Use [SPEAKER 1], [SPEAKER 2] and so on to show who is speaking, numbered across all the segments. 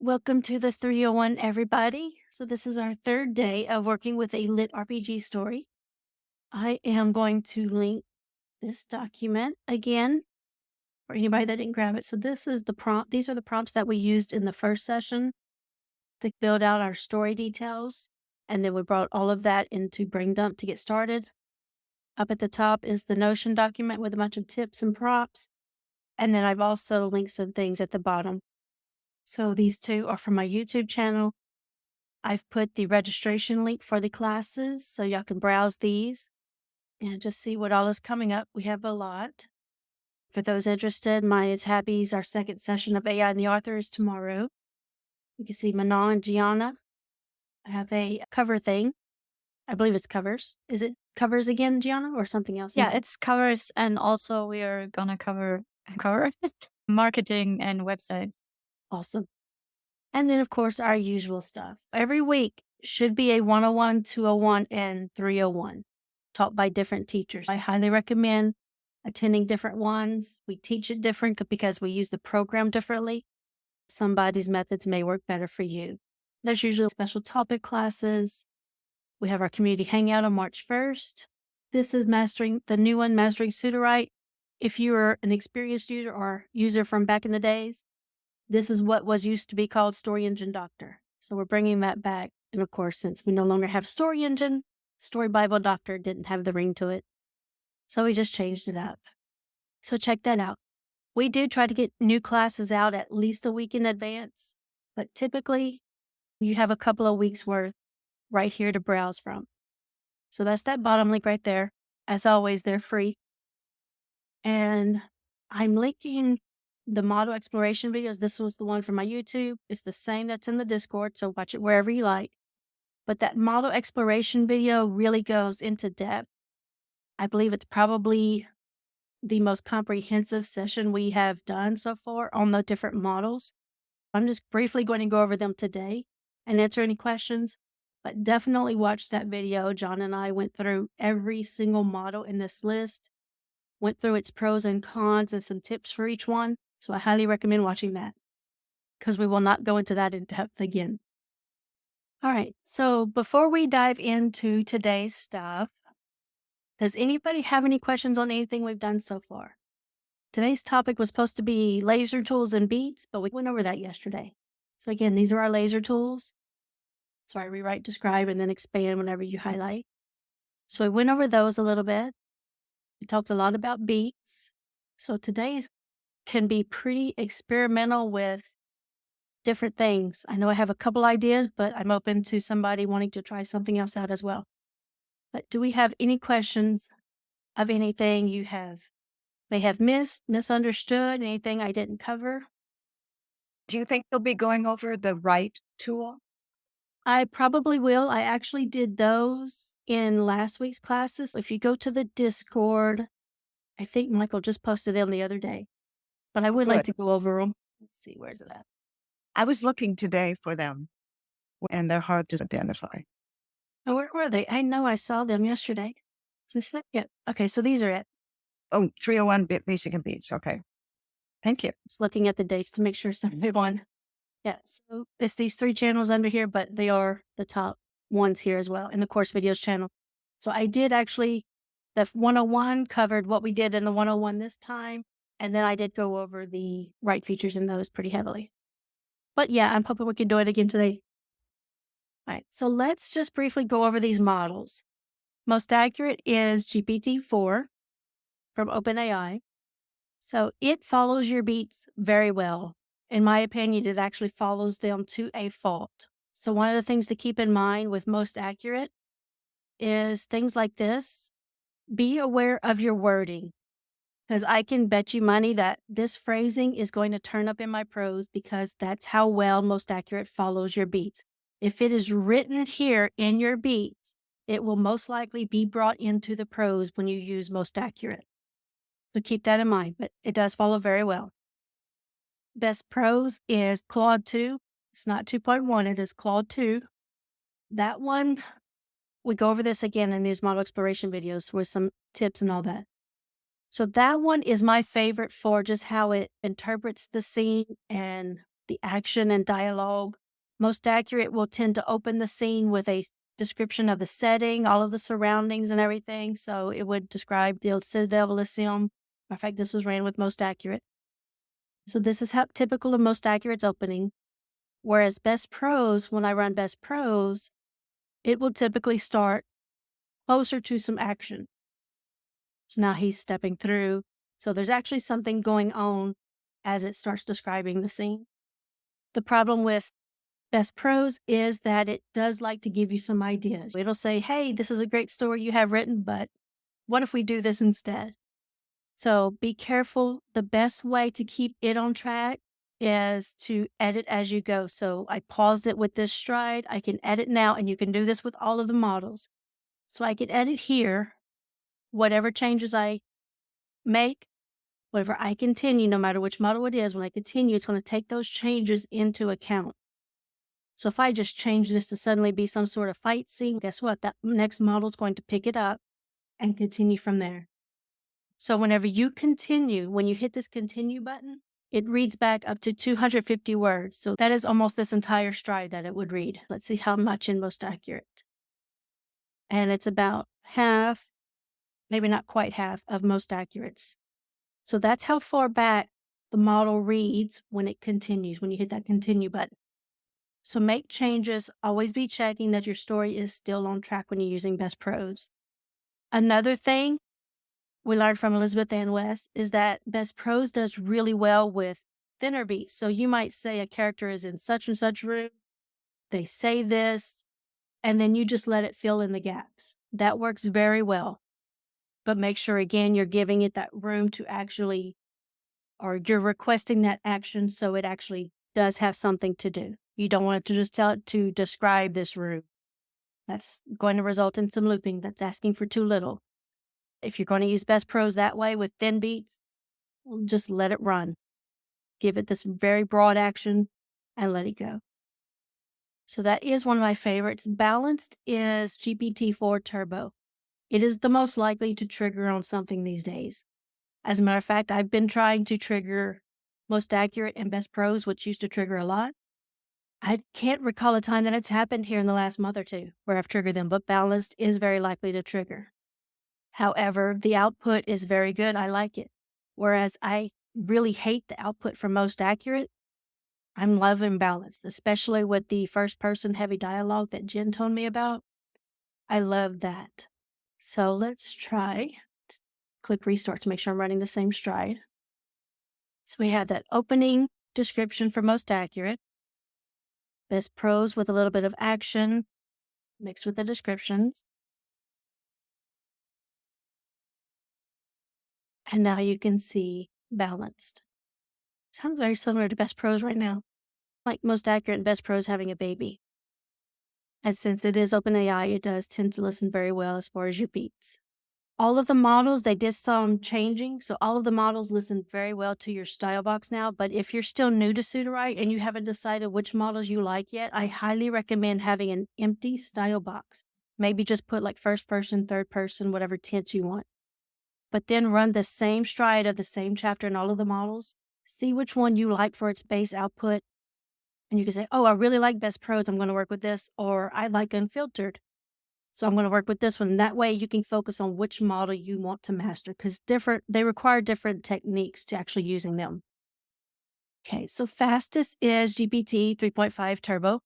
[SPEAKER 1] Welcome to the 301, everybody. So, this is our third day of working with a LitRPG story. I am going to link this document again for anybody that didn't grab it. So, this is the prompt. These are the prompts that we used in the first session to build out our story details. And then we brought all of that into Brain Dump to get started. Up at the top is the Notion document with a bunch of tips and prompts. And then I've also linked some things at the bottom. So, these two are from my YouTube channel. I've put the registration link for the classes, so y'all can browse these and just see what all is coming up. We have a lot. For those interested, my It's Happy's, our second session of AI and the Author is tomorrow. You can see Manon and Gianna. I have a cover thing. I believe it's covers. Is it covers again, Gianna, or something else?
[SPEAKER 2] Yeah, it's covers, and also we are gonna cover marketing and website.
[SPEAKER 1] Awesome. And then, of course, our usual stuff. Every week should be a 101, 201, and 301 taught by different teachers. I highly recommend attending different ones. We teach it different because we use the program differently. Somebody's methods may work better for you. There's usually special topic classes. We have our community hangout on March 1st. This is Mastering Sudowrite. If you're an experienced user or user from back in the days, this is what was used to be called Story Engine Doctor. So we're bringing that back. And of course, since we no longer have Story Engine, Story Bible Doctor didn't have the ring to it. So we just changed it up. So check that out. We do try to get new classes out at least a week in advance, but typically you have a couple of weeks worth right here to browse from. So that's that bottom link right there. As always, they're free. And I'm linking the model exploration videos. This was the one from my YouTube. It's the same that's in the Discord, so watch it wherever you like. But that model exploration video really goes into depth. I believe it's probably the most comprehensive session we have done so far on the different models. I'm just briefly going to go over them today and answer any questions, but definitely watch that video. John and I went through every single model in this list, went through its pros and cons and some tips for each one. So I highly recommend watching that because we will not go into that in depth again. All right. So before we dive into today's stuff, does anybody have any questions on anything we've done so far? Today's topic was supposed to be laser tools and beats, but we went over that yesterday. So again, these are our laser tools. So I rewrite, describe, and then expand whenever you highlight. So we went over those a little bit. We talked a lot about beats. So today's can be pretty experimental with different things. I know I have a couple ideas, but I'm open to somebody wanting to try something else out as well. But do we have any questions of anything you may have missed, misunderstood, anything I didn't cover?
[SPEAKER 3] Do you think they'll be going over the Write tool?
[SPEAKER 1] I probably will. I actually did those in last week's classes. If you go to the Discord, I think Michael just posted them the other day, but I would like
[SPEAKER 3] Good.
[SPEAKER 1] to go over them. Let's see, where's it at?
[SPEAKER 3] I was looking today for them, and they're hard to identify.
[SPEAKER 1] Oh, where were they? I know I saw them yesterday. Is this it? Yeah. Okay, so these are it.
[SPEAKER 3] Oh, 301 Basic and Beats. Okay. Thank you.
[SPEAKER 1] Just looking at the dates to make sure it's the right one. Yeah, so it's these 3 channels under here, but they are the top ones here as well in the course videos channel. So I did actually, the 101 covered what we did in the 101 this time. And then I did go over the right features in those pretty heavily. But yeah, I'm hoping we can do it again today. All right, so let's just briefly go over these models. Most accurate is GPT-4 from OpenAI. So it follows your beats very well. In my opinion, it actually follows them to a fault. So one of the things to keep in mind with most accurate is things like this. Be aware of your wording, because I can bet you money that this phrasing is going to turn up in my prose because that's how well most accurate follows your beats. If it is written here in your beats, it will most likely be brought into the prose when you use most accurate. So keep that in mind, but it does follow very well. Best prose is Claude 2. It's not 2.1, it is Claude 2. That one, we go over this again in these model exploration videos with some tips and all that. So that one is my favorite for just how it interprets the scene and the action and dialogue. Most Accurate will tend to open the scene with a description of the setting, all of the surroundings and everything. So it would describe the Citadel Elysium. In fact, this was ran with Most Accurate. So this is how typical of Most Accurate's opening. Whereas Best Prose, when I run Best Prose, it will typically start closer to some action. So now he's stepping through. So there's actually something going on as it starts describing the scene. The problem with Best Prose is that it does like to give you some ideas. It'll say, hey, this is a great story you have written, but what if we do this instead? So be careful. The best way to keep it on track is to edit as you go. So I paused it with this stride. I can edit now, and you can do this with all of the models. So I can edit here, whatever changes I make, whatever I continue, no matter which model it is, when I continue, it's going to take those changes into account. So if I just change this to suddenly be some sort of fight scene, guess what? That next model is going to pick it up and continue from there. So whenever you continue, when you hit this continue button, it reads back up to 250 words. So that is almost this entire stride that it would read. Let's see how much in Most Accurate. And it's about half, maybe not quite half, of Most Accurate's. So that's how far back the model reads when it continues, when you hit that continue button. So make changes, always be checking that your story is still on track when you're using Best Prose. Another thing we learned from Elizabeth Ann West is that Best Prose does really well with thinner beats. So you might say a character is in such and such room, they say this, and then you just let it fill in the gaps. That works very well. But make sure, again, you're giving it that room to actually, or you're requesting that action so it actually does have something to do. You don't want it to just tell it to describe this room. That's going to result in some looping. That's asking for too little. If you're going to use Best Prose that way with thin beats, just let it run. Give it this very broad action and let it go. So that is one of my favorites. Balanced is GPT-4 Turbo. It is the most likely to trigger on something these days. As a matter of fact, I've been trying to trigger Most Accurate and Best Prose, which used to trigger a lot. I can't recall a time that it's happened here in the last month or two where I've triggered them, but Balanced is very likely to trigger. However, the output is very good. I like it. Whereas I really hate the output for Most Accurate, I'm loving Balanced, especially with the first person heavy dialogue that Jen told me about. I love that. So let's try. Let's click restart to make sure I'm running the same stride. So we have that opening description for Most Accurate, Best Prose with a little bit of action mixed with the descriptions. And now you can see Balanced. Sounds very similar to Best Prose right now. Like Most Accurate and Best Prose having a baby. And since it is OpenAI, it does tend to listen very well as far as your beats. All of the models, they did some changing. So all of the models listen very well to your style box now. But if you're still new to Sudowrite and you haven't decided which models you like yet, I highly recommend having an empty style box. Maybe just put like first person, third person, whatever tint you want. But then run the same stride of the same chapter in all of the models. See which one you like for its base output. And you can say, oh, I really like Best Prose, I'm going to work with this. Or I like Unfiltered, so I'm going to work with this one. That way you can focus on which model you want to master, because they require different techniques to actually using them. Okay, so fastest is GPT 3.5 Turbo.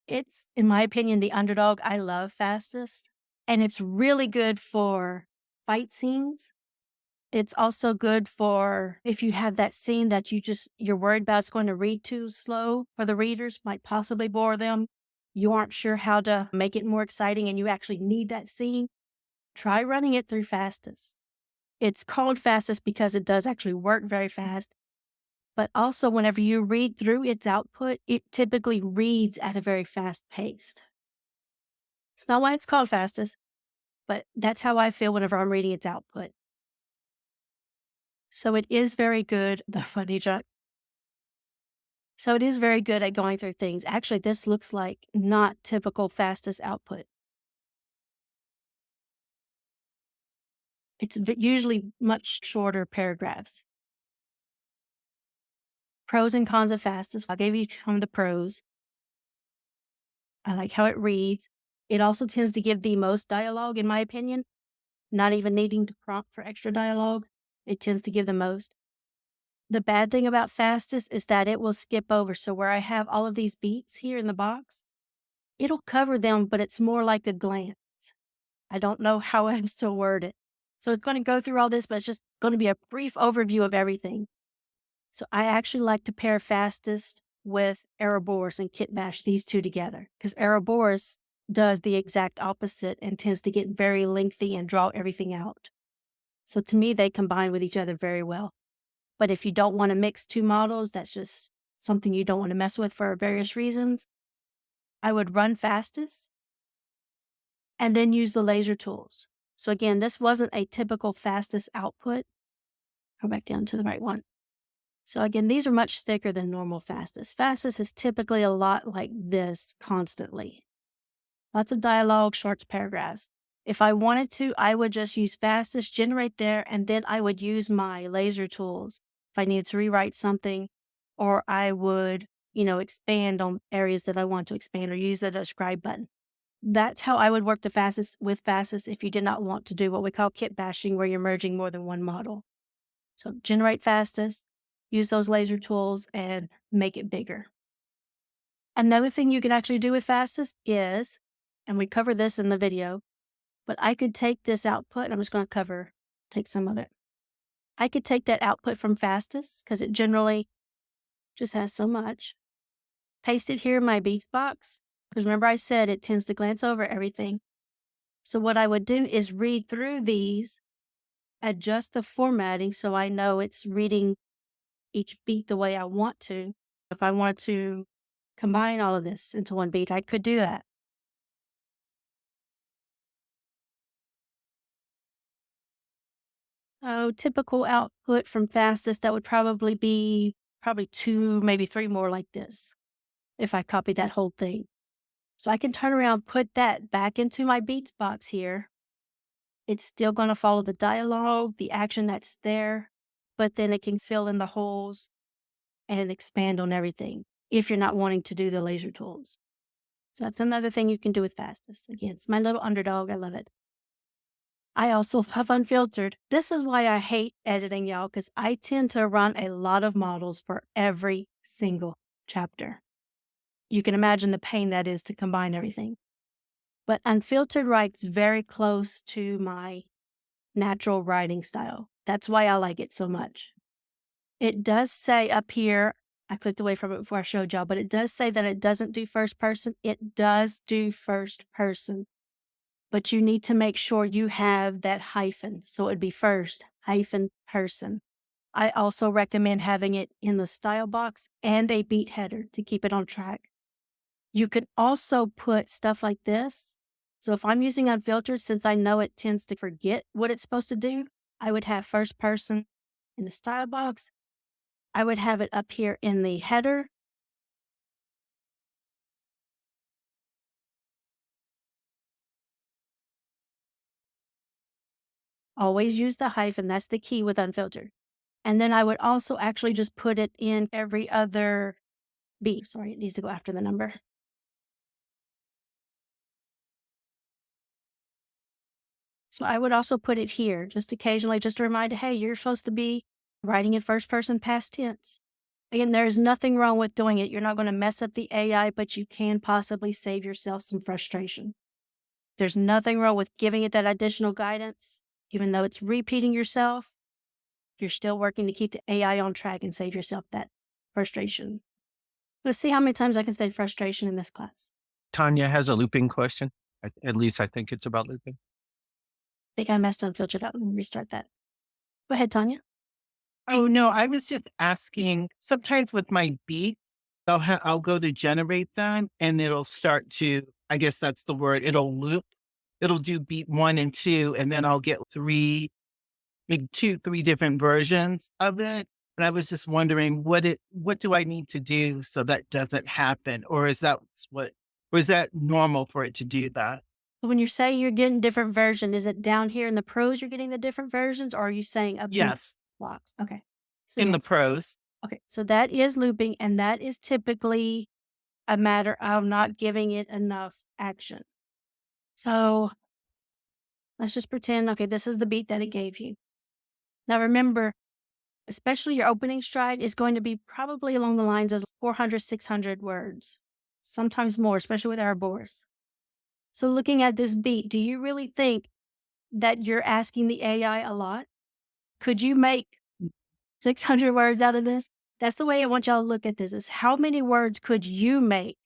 [SPEAKER 1] It's, in my opinion, the underdog. I love fastest. And it's really good for fight scenes. It's also good for if you have that scene that you're worried about it's going to read too slow for the readers, might possibly bore them. You aren't sure how to make it more exciting and you actually need that scene. Try running it through fastest. It's called fastest because it does actually work very fast. But also whenever you read through its output, it typically reads at a very fast pace. It's not why it's called fastest, but that's how I feel whenever I'm reading its output. So it is very good, the funny joke. So it is very good at going through things. Actually, this looks like not typical fastest output. It's usually much shorter paragraphs. Pros and cons of Fastest. I gave you some of the pros. I like how it reads. It also tends to give the most dialogue, in my opinion, not even needing to prompt for extra dialogue. It tends to give the most. The bad thing about Fastest is that it will skip over. So where I have all of these beats here in the box, it'll cover them, but it's more like a glance. I don't know how else to word it. So it's going to go through all this, but it's just going to be a brief overview of everything. So I actually like to pair Fastest with Ouroboros and Kit Bash, these two together, because Ouroboros does the exact opposite and tends to get very lengthy and draw everything out. So to me, they combine with each other very well. But if you don't want to mix two models, that's just something you don't want to mess with for various reasons, I would run Fastest and then use the laser tools. So again, this wasn't a typical Fastest output. Go back down to the right one. So again, these are much thicker than normal Fastest. Fastest is typically a lot like this constantly. Lots of dialogue, short paragraphs. If I wanted to, I would just use Fastest, generate there, and then I would use my laser tools if I needed to rewrite something, or I would, expand on areas that I want to expand or use the describe button. That's how I would work the Fastest with Fastest if you did not want to do what we call kit bashing, where you're merging more than one model. So generate Fastest, use those laser tools, and make it bigger. Another thing you can actually do with Fastest is, and we cover this in the video, but I could take this output, and I'm just going to take some of it. I could take that output from Fastest, because it generally just has so much, paste it here in my beats box, because remember I said it tends to glance over everything. So what I would do is read through these, adjust the formatting so I know it's reading each beat the way I want to. If I wanted to combine all of this into one beat, I could do that. Oh, typical output from Fastest, that would probably be two, maybe three more like this, if I copy that whole thing. So I can turn around, put that back into my beats box here. It's still going to follow the dialogue, the action that's there, but then it can fill in the holes and expand on everything if you're not wanting to do the laser tools. So that's another thing you can do with Fastest. Again, it's my little underdog. I love it. I also have Unfiltered. This is why I hate editing, y'all, because I tend to run a lot of models for every single chapter. You can imagine the pain that is to combine everything. But Unfiltered writes very close to my natural writing style. That's why I like it so much. It does say up here, I clicked away from it before I showed y'all, but it does say that it doesn't do first person. It does do first person, but you need to make sure you have that hyphen. So it would be first hyphen person. I also recommend having it in the style box and a beat header to keep it on track. You could also put stuff like this. So if I'm using Unfiltered, since I know it tends to forget what it's supposed to do, I would have first person in the style box. I would have it up here in the header. Always use the hyphen. That's the key with Unfiltered. And then I would also actually just put it in every other beat. Sorry, it needs to go after the number. So I would also put it here, just occasionally, just a reminder, hey, you're supposed to be writing in first person past tense. Again, there's nothing wrong with doing it. You're not going to mess up the AI, but you can possibly save yourself some frustration. There's nothing wrong with giving it that additional guidance. Even though it's repeating yourself, you're still working to keep the AI on track and save yourself that frustration. Let's see how many times I can say frustration in this class.
[SPEAKER 4] Tanya has a looping question. At least I think it's about looping.
[SPEAKER 1] I think I messed Unfiltered up. Let me restart that. Go ahead, Tanya.
[SPEAKER 5] Oh, no, I was just asking, sometimes with my beats, I'll go to generate them and it'll start to, I guess that's the word, it'll loop. It'll do beat 1 and 2, and then I'll get maybe 2, 3 different versions of it. And I was just wondering what do I need to do so that doesn't happen? Or is that normal for it to do that?
[SPEAKER 1] When you say you're getting different versions, is it down here in the Prose you're getting the different versions, or are you saying up in the
[SPEAKER 5] Yes,
[SPEAKER 1] blocks? Okay. So
[SPEAKER 5] in the
[SPEAKER 1] yes.
[SPEAKER 5] Prose.
[SPEAKER 1] Okay, so that is looping, and that is typically a matter of not giving it enough action. So let's just pretend, okay, this is the beat that it gave you. Now remember, especially your opening stride is going to be probably along the lines of 400, 600 words, sometimes more, especially with Ouroboros. So looking at this beat, do you really think that you're asking the AI a lot? Could you make 600 words out of this? That's the way I want y'all to look at this, is how many words could you make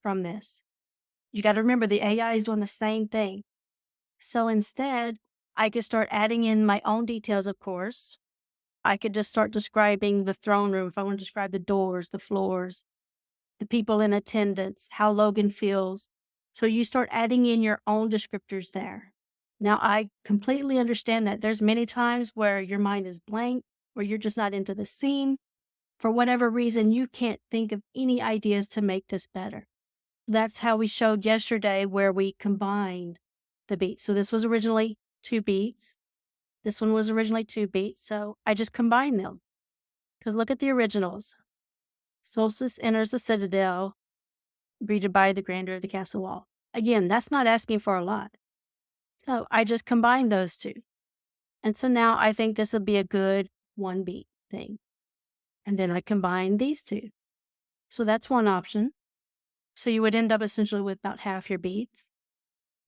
[SPEAKER 1] from this? You got to remember the AI is doing the same thing. So instead, I could start adding in my own details, of course. I could just start describing the throne room if I want to describe the doors, the floors, the people in attendance, how Logan feels. So you start adding in your own descriptors there. Now, I completely understand that there's many times where your mind is blank, where you're just not into the scene. For whatever reason, you can't think of any ideas to make this better. That's how we showed yesterday where we combined the beats. So this was originally 2 beats. This one was originally 2 beats. So I just combined them. Because look at the originals. Solstice enters the citadel, greeted by the grandeur of the castle wall. Again, that's not asking for a lot. So I just combined those two. And so now I think this will be a good 1 beat thing. And then I combine these two. So that's one option. So you would end up essentially with about half your beats.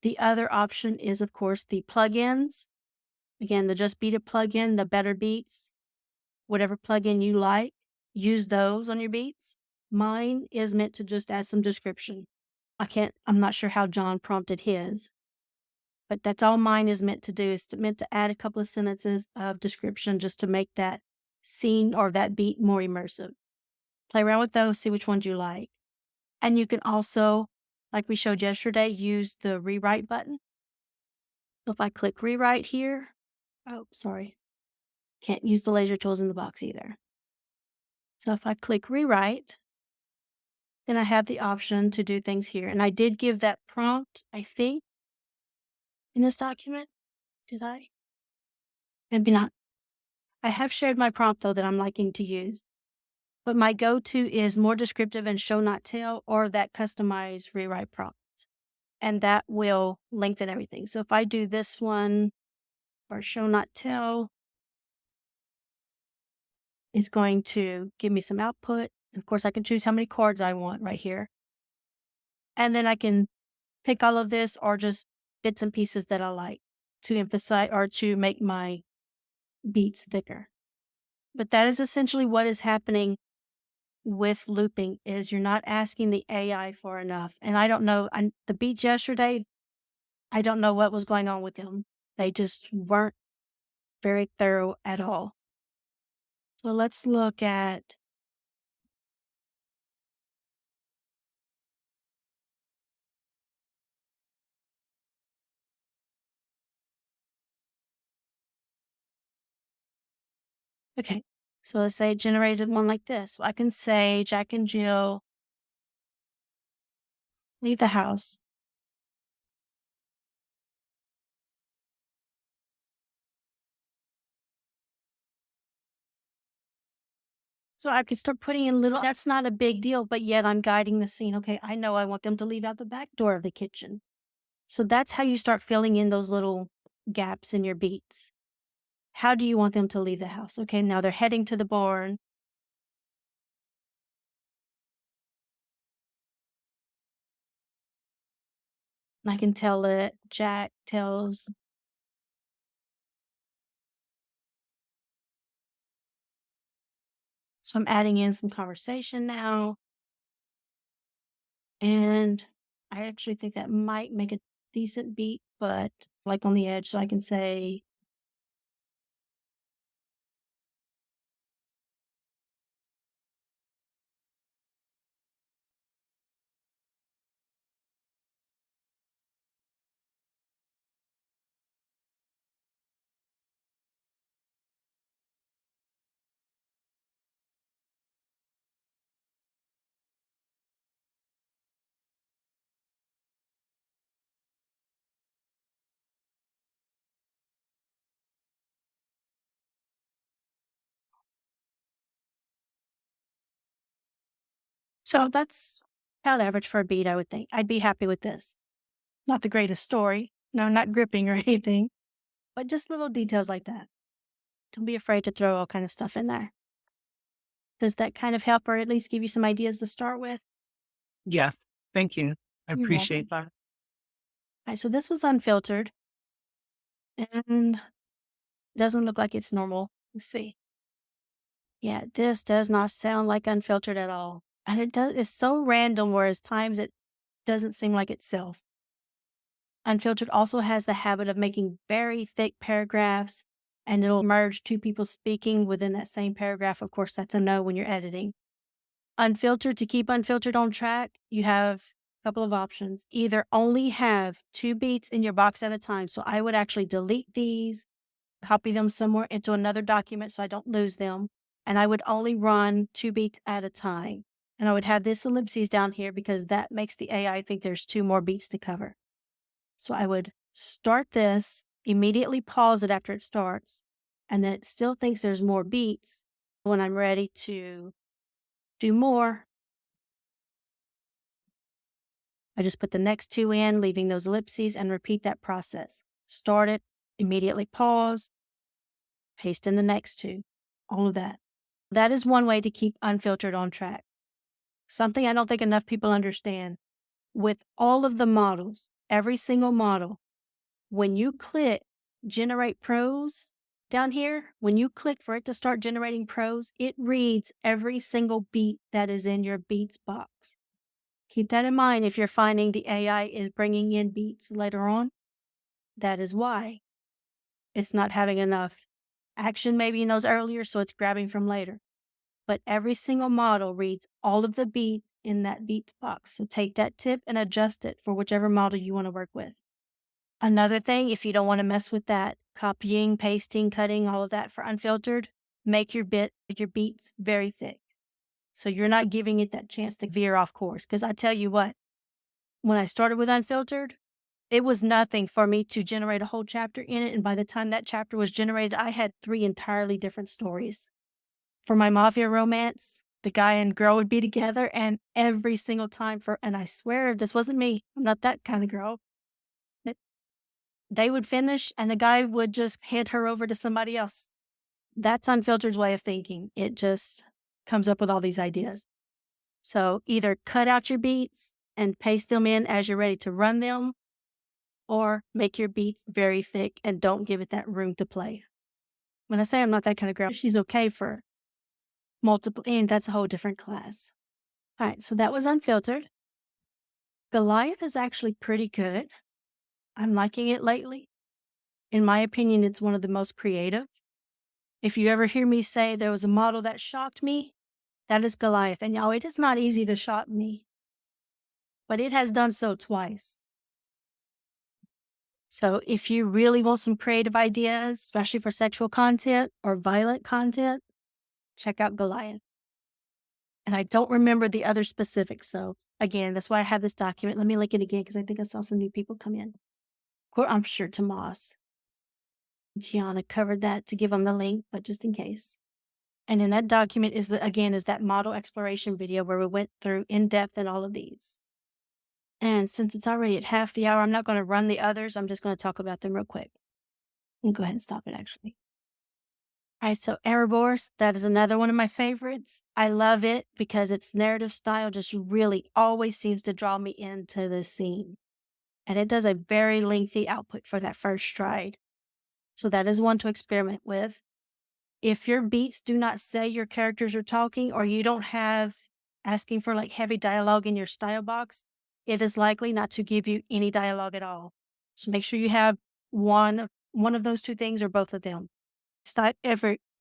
[SPEAKER 1] The other option is, of course, the plugins. Again, the Just Beat It plugin, the Better Beats, whatever plugin you like, use those on your beats. Mine is meant to just add some description. I'm not sure how John prompted his, but that's all mine is meant to do, is meant to add a couple of sentences of description just to make that scene or that beat more immersive. Play around with those, see which ones you like. And you can also, like we showed yesterday, use the rewrite button. So if I click rewrite here, oh, sorry, can't use the laser tools in the box either. So if I click rewrite, then I have the option to do things here. And I did give that prompt, I think, in this document. Did I? Maybe not. I have shared my prompt, though, that I'm liking to use. But my go-to is more descriptive and show not tell, or that customized rewrite prompt. And that will lengthen everything. So if I do this one, or show not tell, it's going to give me some output. And of course, I can choose how many chords I want right here. And then I can pick all of this or just bits and pieces that I like to emphasize or to make my beats thicker. But that is essentially what is happening with looping, is you're not asking the AI for enough. And I don't know, the beats yesterday, I don't know what was going on with them. They just weren't very thorough at all. So let's look at okay. So let's say it generated one like this. I can say Jack and Jill leave the house. So I could start putting in little, that's not a big deal, but yet I'm guiding the scene. Okay, I know I want them to leave out the back door of the kitchen. So that's how you start filling in those little gaps in your beats. How do you want them to leave the house? Okay, now they're heading to the barn. I can tell it, Jack tells. So I'm adding in some conversation now. And I actually think that might make a decent beat, but like on the edge. So I can say, So that's about average for a beat, I would think. I'd be happy with this. Not the greatest story. No, not gripping or anything, but just little details like that. Don't be afraid to throw all kind of stuff in there. Does that kind of help or at least give you some ideas to start with?
[SPEAKER 5] Yes. Thank you. I
[SPEAKER 1] You're
[SPEAKER 5] appreciate
[SPEAKER 1] welcome.
[SPEAKER 5] that.
[SPEAKER 1] All right, so this was unfiltered and doesn't look like it's normal. Let's see. Yeah, this does not sound like unfiltered at all. And it's so random, whereas times it doesn't seem like itself. Unfiltered also has the habit of making very thick paragraphs and it'll merge two people speaking within that same paragraph. Of course, that's a no when you're editing. Unfiltered, to keep unfiltered on track, you have a couple of options. Either only have 2 beats in your box at a time. So I would actually delete these, copy them somewhere into another document so I don't lose them. And I would only run 2 beats at a time. And I would have this ellipses down here because that makes the AI think there's 2 more beats to cover. So I would start this, immediately pause it after it starts, and then it still thinks there's more beats. When I'm ready to do more, I just put the next 2 in, leaving those ellipses, and repeat that process. Start it, immediately pause, paste in the next 2, all of that. That is one way to keep unfiltered on track. Something I don't think enough people understand. With all of the models, every single model, when you click generate prose down here, when you click for it to start generating prose, it reads every single beat that is in your beats box. Keep that in mind if you're finding the AI is bringing in beats later on. That is why it's not having enough action maybe in those earlier, so it's grabbing from later. But every single model reads all of the beats in that beats box. So take that tip and adjust it for whichever model you want to work with. Another thing, if you don't want to mess with that, copying, pasting, cutting, all of that for unfiltered, make your beats very thick. So you're not giving it that chance to veer off course. Because I tell you what, when I started with unfiltered, it was nothing for me to generate a whole chapter in it. And by the time that chapter was generated, I had 3 entirely different stories. For my mafia romance, the guy and girl would be together, and every single time and I swear this wasn't me. I'm not that kind of girl. They would finish and the guy would just hand her over to somebody else. That's Unfiltered's way of thinking. It just comes up with all these ideas. So either cut out your beats and paste them in as you're ready to run them, or make your beats very thick and don't give it that room to play. When I say I'm not that kind of girl, she's okay for multiple, and that's a whole different class. All right, so that was Unfiltered. Goliath is actually pretty good. I'm liking it lately. In my opinion, it's one of the most creative. If you ever hear me say there was a model that shocked me, that is Goliath. And y'all, it is not easy to shock me, but it has done so twice. So if you really want some creative ideas, especially for sexual content or violent content, check out Goliath. And I don't remember the other specifics. So again, that's why I have this document. Let me link it again because I think I saw some new people come in. I'm sure Tomas, Gianna covered that to give them the link, but just in case. And in that document is that model exploration video where we went through in depth in all of these. And since it's already at half the hour, I'm not going to run the others. I'm just going to talk about them real quick. And go ahead and stop it actually. All right, so Erebors, that is another one of my favorites. I love it because its narrative style just really always seems to draw me into the scene. And it does a very lengthy output for that first stride. So that is one to experiment with. If your beats do not say your characters are talking, or you don't have asking for like heavy dialogue in your style box, it is likely not to give you any dialogue at all. So make sure you have one of those 2 things or both of them.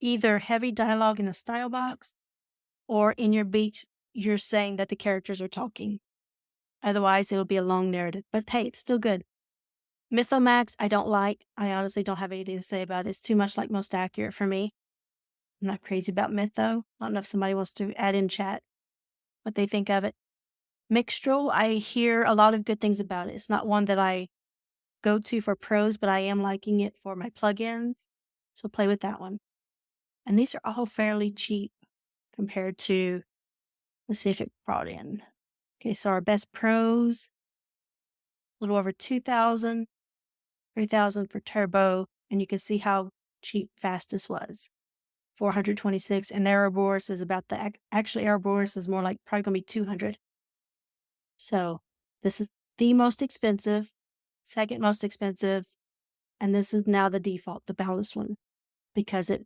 [SPEAKER 1] Either heavy dialogue in the style box, or in your beat, you're saying that the characters are talking. Otherwise, it'll be a long narrative. But hey, it's still good. Mythomax, I don't like. I honestly don't have anything to say about it. It's too much like Most Accurate for me. I'm not crazy about Myth, though. I don't know if somebody wants to add in chat what they think of it. Mixtral, I hear a lot of good things about it. It's not one that I go to for Prose, but I am liking it for my plugins. So play with that one. And these are all fairly cheap compared to Let's see if it brought in. Okay, so our best prose, a little over 2,000, 3,000 for turbo, and you can see how cheap fastest was. 426, and Ouroboros is about the actually Ouroboros is more like probably gonna be 200. So this is the most expensive, second most expensive, and this is now the default, the balanced one, because it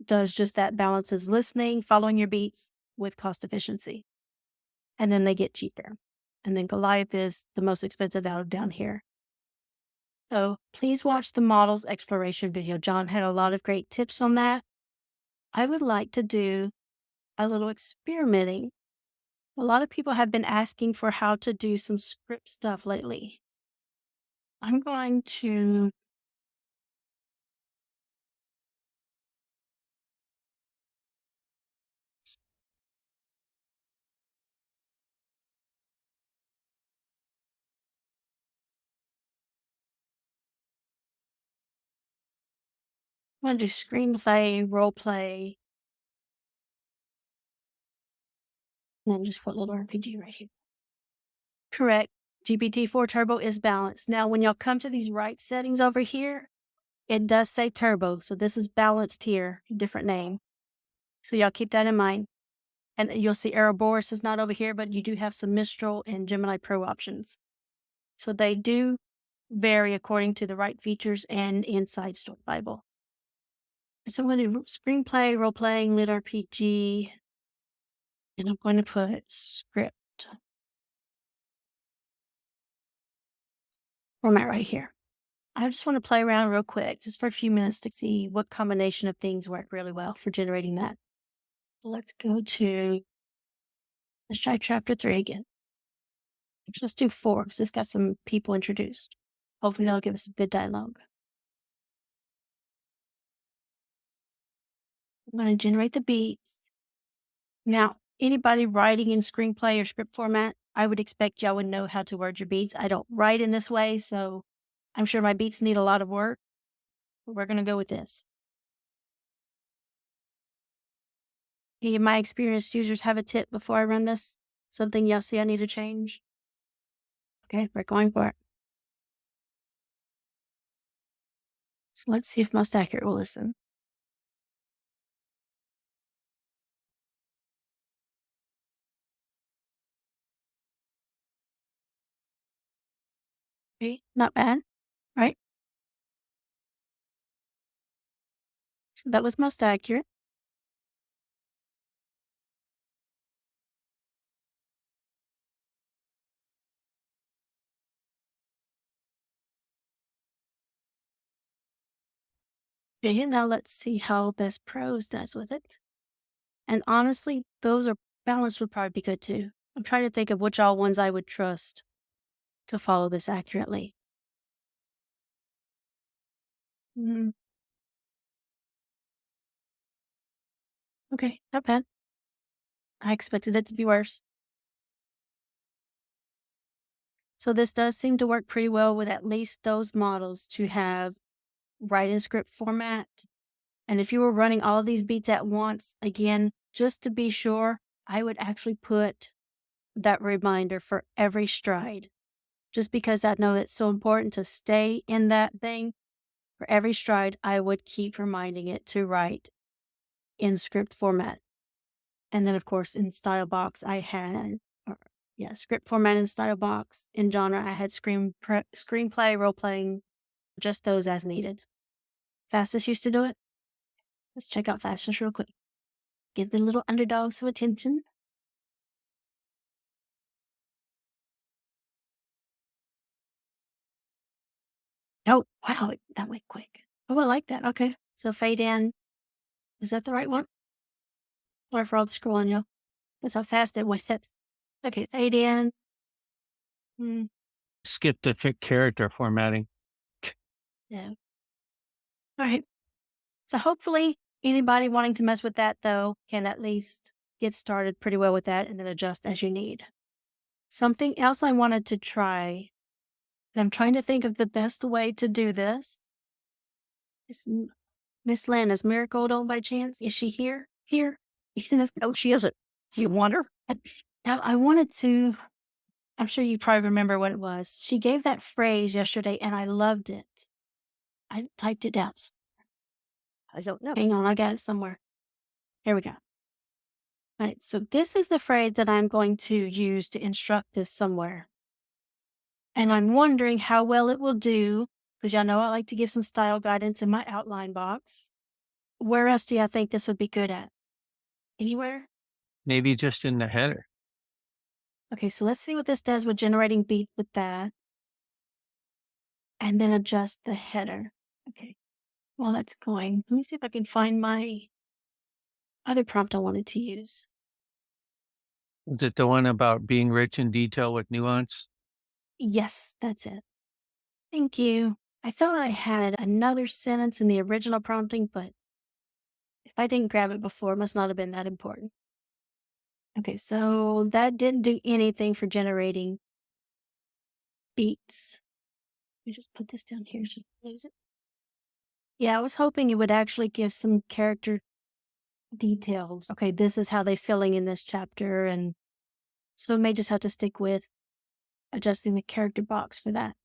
[SPEAKER 1] does just that, balances listening, following your beats with cost efficiency. And then they get cheaper. And then Goliath is the most expensive out of down here. So please watch the models exploration video. John had a lot of great tips on that. I would like to do a little experimenting. A lot of people have been asking for how to do some script stuff lately. I'm going to do screenplay, role play, and then just put LitRPG right here. Correct. GPT-4 Turbo is balanced. Now, when y'all come to these right settings over here, it does say Turbo. So this is balanced here, different name. So y'all keep that in mind. And you'll see Ouroboros is not over here, but you do have some Mistral and Gemini Pro options. So they do vary according to the right features and inside Story Bible. So I'm going to do screenplay, role-playing, LitRPG, and I'm going to put script format right here. I just want to play around real quick, just for a few minutes to see what combination of things work really well for generating that. Let's try chapter 3 again. Let's do 4 because it's got some people introduced. Hopefully that'll give us some good dialogue. I'm going to generate the beats. Now, anybody writing in screenplay or script format, I would expect y'all would know how to word your beats. I don't write in this way, so I'm sure my beats need a lot of work. But we're going to go with this. Any of my experienced users have a tip before I run this? Something y'all see I need to change? Okay, we're going for it. So let's see if most accurate will listen. Okay, not bad, right? So that was most accurate. Okay, now let's see how Best Prose does with it. And honestly, those are balanced would probably be good too. I'm trying to think of which all ones I would trust to follow this accurately. Mm, okay, not bad. I expected it to be worse. So this does seem to work pretty well with at least those models to have write in script format. And if you were running all of these beats at once, again, just to be sure, I would actually put that reminder for every stride. Just because I know it's so important to stay in that thing, for every stride, I would keep reminding it to write in script format. And then, of course, in style box, I had, script format and style box. In genre, I had screenplay, role playing, just those as needed. Fastest used to do it. Let's check out Fastest real quick. Give the little underdog some attention. Oh, wow, that went quick. Oh, I like that. Okay. So fade in. Is that the right one? Sorry for all the scrolling, y'all. That's how fast it went. Okay, fade in.
[SPEAKER 4] Skip the character formatting.
[SPEAKER 1] Yeah. All right. So hopefully anybody wanting to mess with that though can at least get started pretty well with that and then adjust as you need. Something else I wanted to try, and I'm trying to think of the best way to do this. Is Miss Lana's Miracle by chance? Is she here? Here?
[SPEAKER 3] Oh, she isn't. Do you want her?
[SPEAKER 1] And now I wanted to, I'm sure you probably remember what it was. She gave that phrase yesterday and I loved it. I typed it down.
[SPEAKER 6] I don't know.
[SPEAKER 1] Hang on, I got it somewhere. Here we go. All right, so this is the phrase that I'm going to use to instruct this somewhere. And I'm wondering how well it will do, because y'all know I like to give some style guidance in my outline box. Where else do y'all think this would be good at? Anywhere?
[SPEAKER 4] Maybe just in the header.
[SPEAKER 1] Okay, so let's see what this does with generating beats with that. And then adjust the header. Okay, while that's going, let me see if I can find my other prompt I wanted to use.
[SPEAKER 4] Is it the one about being rich in detail with nuance?
[SPEAKER 1] Yes, that's it. Thank you. I thought I had another sentence in the original prompting, but if I didn't grab it before, it must not have been that important. Okay, so that didn't do anything for generating beats. Let me just put this down here so I don't lose it. Yeah, I was hoping it would actually give some character details. Okay, this is how they're feeling in this chapter, and so it may just have to stick with adjusting the character box for that.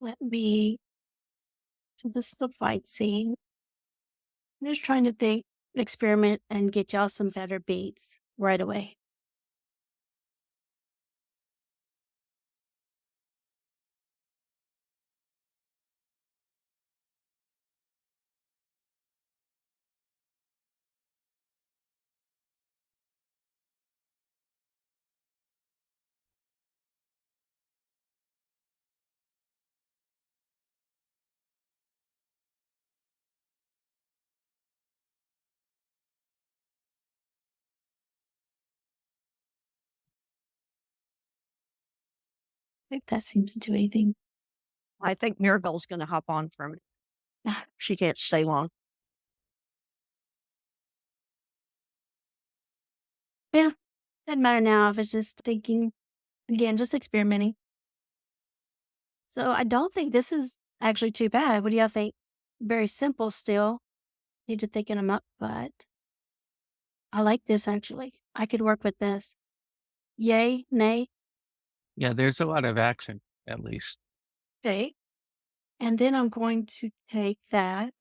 [SPEAKER 1] Let me, so this is a fight scene. I'm just trying to think, experiment, and get y'all some better beats right away. If that seems to do anything.
[SPEAKER 6] I think Mirabelle's going to hop on for a minute. She can't stay long.
[SPEAKER 1] Yeah, doesn't matter now if it's just thinking, again, just experimenting. So I don't think this is actually too bad. What do y'all think? Very simple still. Need to thicken them up, but I like this actually. I could work with this. Yay, nay,
[SPEAKER 4] Yeah, there's a lot of action, at least.
[SPEAKER 1] okay. And then I'm going to take that.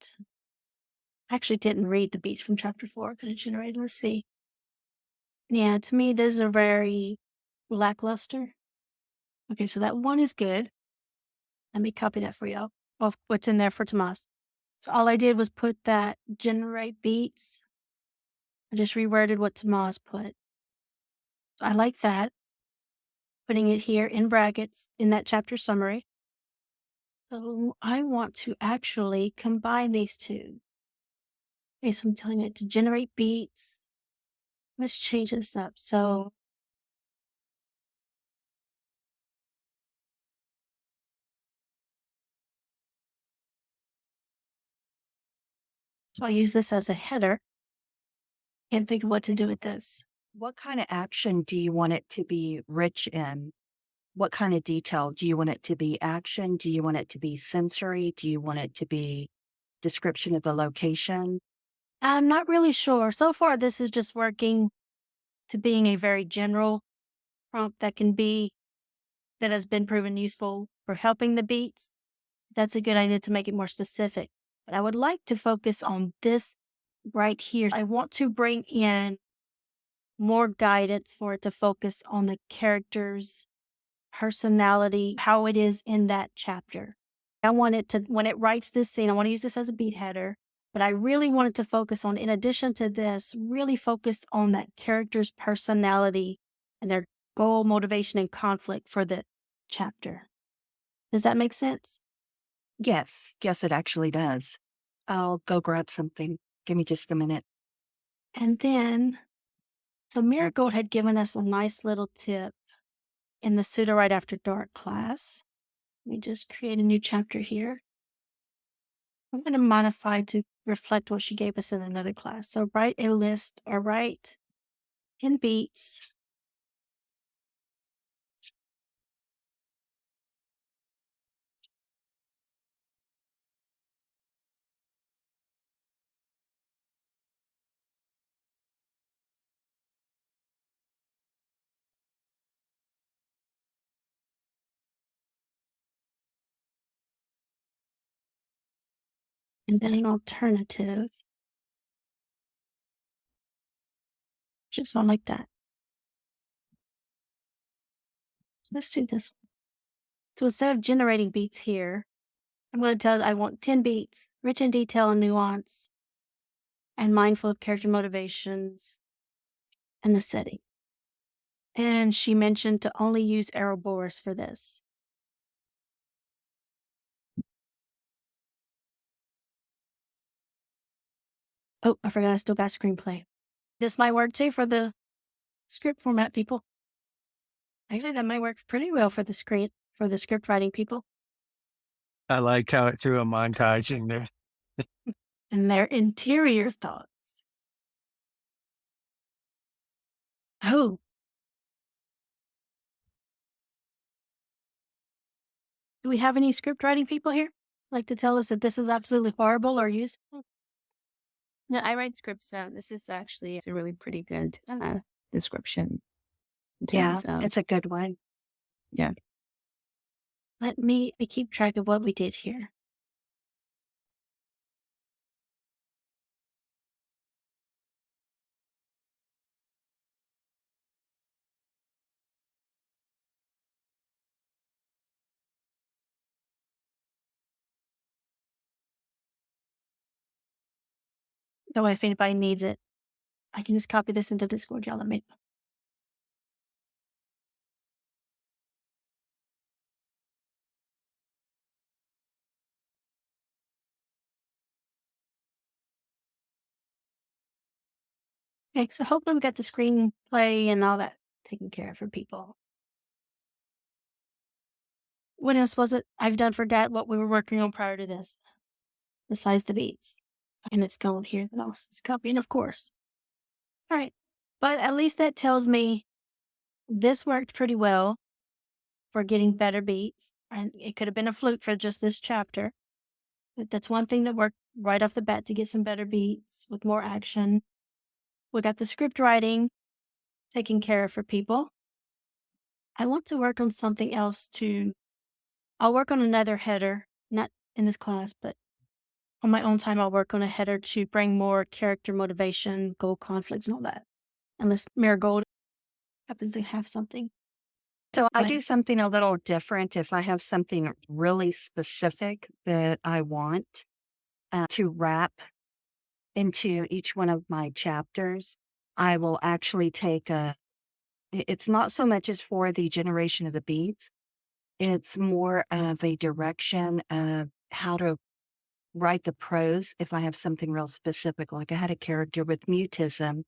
[SPEAKER 1] I actually didn't read the beats from chapter 4. Could have generated. Let's see. Yeah, to me, these are very lackluster. Okay, so that one is good. Let me copy that for y'all of what's in there for Tomas. So all I did was put that generate beats. I just reworded what Tomas put. I like that. Putting it here in brackets in that chapter summary. So I want to actually combine these two. Okay, so I'm telling it to generate beats. Let's change this up. So I'll use this as a header. Can't think of what to do with this.
[SPEAKER 7] What kind of action do you want it to be rich in? What kind of detail? Do you want it to be action? Do you want it to be sensory? Do you want it to be description of the location?
[SPEAKER 1] I'm not really sure. So far, this is just working to being a very general prompt that has been proven useful for helping the beats. That's a good idea to make it more specific. But I would like to focus on this right here. I want to bring in more guidance for it to focus on the character's personality, how it is in that chapter. I want it to, when it writes this scene, I want to use this as a beat header, but I really want it to focus on, in addition to this, really focus on that character's personality and their goal, motivation, and conflict for the chapter. Does that make sense?
[SPEAKER 7] Yes, yes, it actually does. I'll go grab something. Give me just a minute.
[SPEAKER 1] And then, so Marigold had given us a nice little tip in the Sudowrite After Dark class. Let me just create a new chapter here. I'm going to modify to reflect what she gave us in another class. So write a list or write 10 beats. and then an alternative. Just one like that. So let's do this one. So instead of generating beats here, I'm going to tell it I want 10 beats, rich in detail and nuance, and mindful of character motivations and the setting. And she mentioned to only use Ouroboros for this. Oh, I forgot I still got screenplay. This might work too for the script format people. Actually, that might work pretty well for the script writing people
[SPEAKER 4] I like how it threw a montage in there.
[SPEAKER 1] and their interior thoughts. Oh. Do we have any script writing people here? Like to tell us that this is absolutely horrible or useful?
[SPEAKER 8] No, I write scripts. So this is actually a really pretty good description. In
[SPEAKER 7] Yeah,
[SPEAKER 8] terms of,
[SPEAKER 7] it's a good one.
[SPEAKER 8] yeah.
[SPEAKER 1] Let me keep track of what we did here. That way, if anybody needs it, I can just copy this into Discord. Y'all let me know. Okay, so hopefully we got the screenplay and all that taken care of for people. What else was it? I've done forgot what we were working on prior to this, besides the beats. And it's going here. No, it's copying, of course. All right. But at least that tells me this worked pretty well for getting better beats. And it could have been a fluke for just this chapter. But that's one thing that worked right off the bat to get some better beats with more action. We got the script writing taken care of for people. I want to work on something else too. I'll work on another header, not in this class, but on my own time, I'll work on a header to bring more character motivation, goal conflicts, and all that. Unless Marigold happens to have something.
[SPEAKER 7] So I
[SPEAKER 1] Go
[SPEAKER 7] do
[SPEAKER 1] ahead.
[SPEAKER 7] something a little different if I have something really specific that I want to wrap into each one of my chapters. I will actually take it's not so much as for the generation of the beats, it's more of a direction of how to write the prose if I have something real specific. Like I had a character with mutism,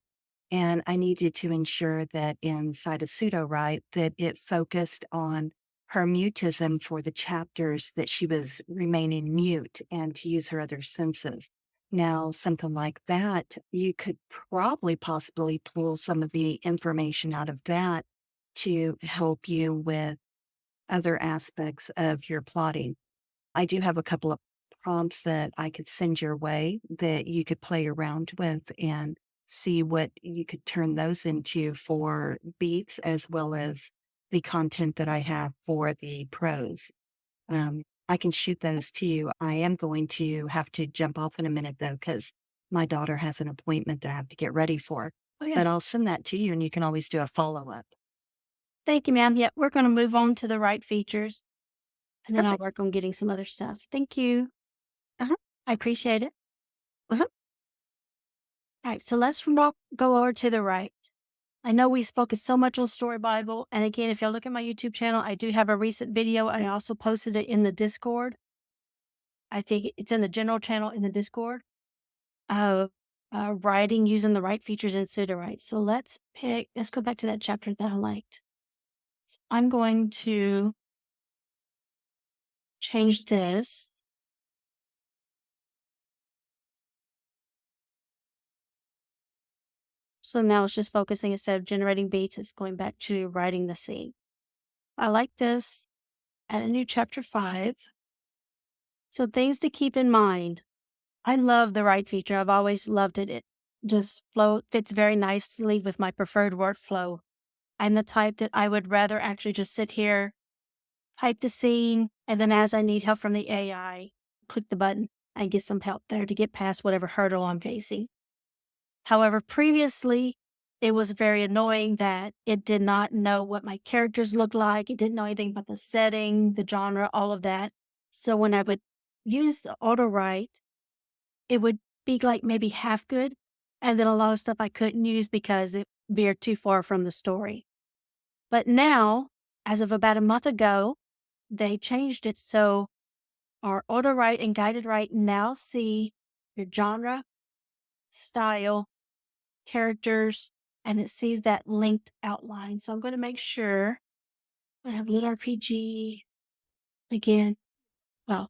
[SPEAKER 7] and I needed to ensure that inside of Sudowrite that it focused on her mutism for the chapters that she was remaining mute and to use her other senses. Now, something like that, you could probably possibly pull some of the information out of that to help you with other aspects of your plotting. I do have a couple of prompts that I could send your way that you could play around with and see what you could turn those into for beats as well as the content that I have for the prose. I can shoot those to you. I am going to have to jump off in a minute though, because my daughter has an appointment that I have to get ready for.
[SPEAKER 1] Oh, yeah.
[SPEAKER 7] But I'll send that to you and you can always do a follow up.
[SPEAKER 1] Thank you, ma'am. Yep, we're going to move on to the right features. And then I'll
[SPEAKER 7] Perfect.
[SPEAKER 1] work on getting some other stuff. Thank you.
[SPEAKER 7] Uh-huh.
[SPEAKER 1] I appreciate it.
[SPEAKER 7] Uh-huh.
[SPEAKER 1] All right, so let's go over to the right. I know we focused so much on Story Bible. And again, if y'all look at my YouTube channel, I do have a recent video. I also posted it in the Discord. I think it's in the general channel in the Discord of writing using the right features in Sudowrite. So let's go back to that chapter that I liked. So I'm going to change this. So now it's just focusing instead of generating beats, it's going back to writing the scene. I like this. Add a new chapter 5. So things to keep in mind. I love the write feature. I've always loved it. It just fits very nicely with my preferred workflow. I'm the type that I would rather actually just sit here, type the scene, and then as I need help from the AI, click the button and get some help there to get past whatever hurdle I'm facing. However, previously, it was very annoying that it did not know what my characters looked like. It didn't know anything about the setting, the genre, all of that. So when I would use the auto write, it would be like maybe half good. And then a lot of stuff I couldn't use because it veered too far from the story. But now, as of about a month ago, they changed it so our auto write and guided write now see your genre, style, characters, and it sees that linked outline. So I'm going to make sure I have LitRPG again. Well,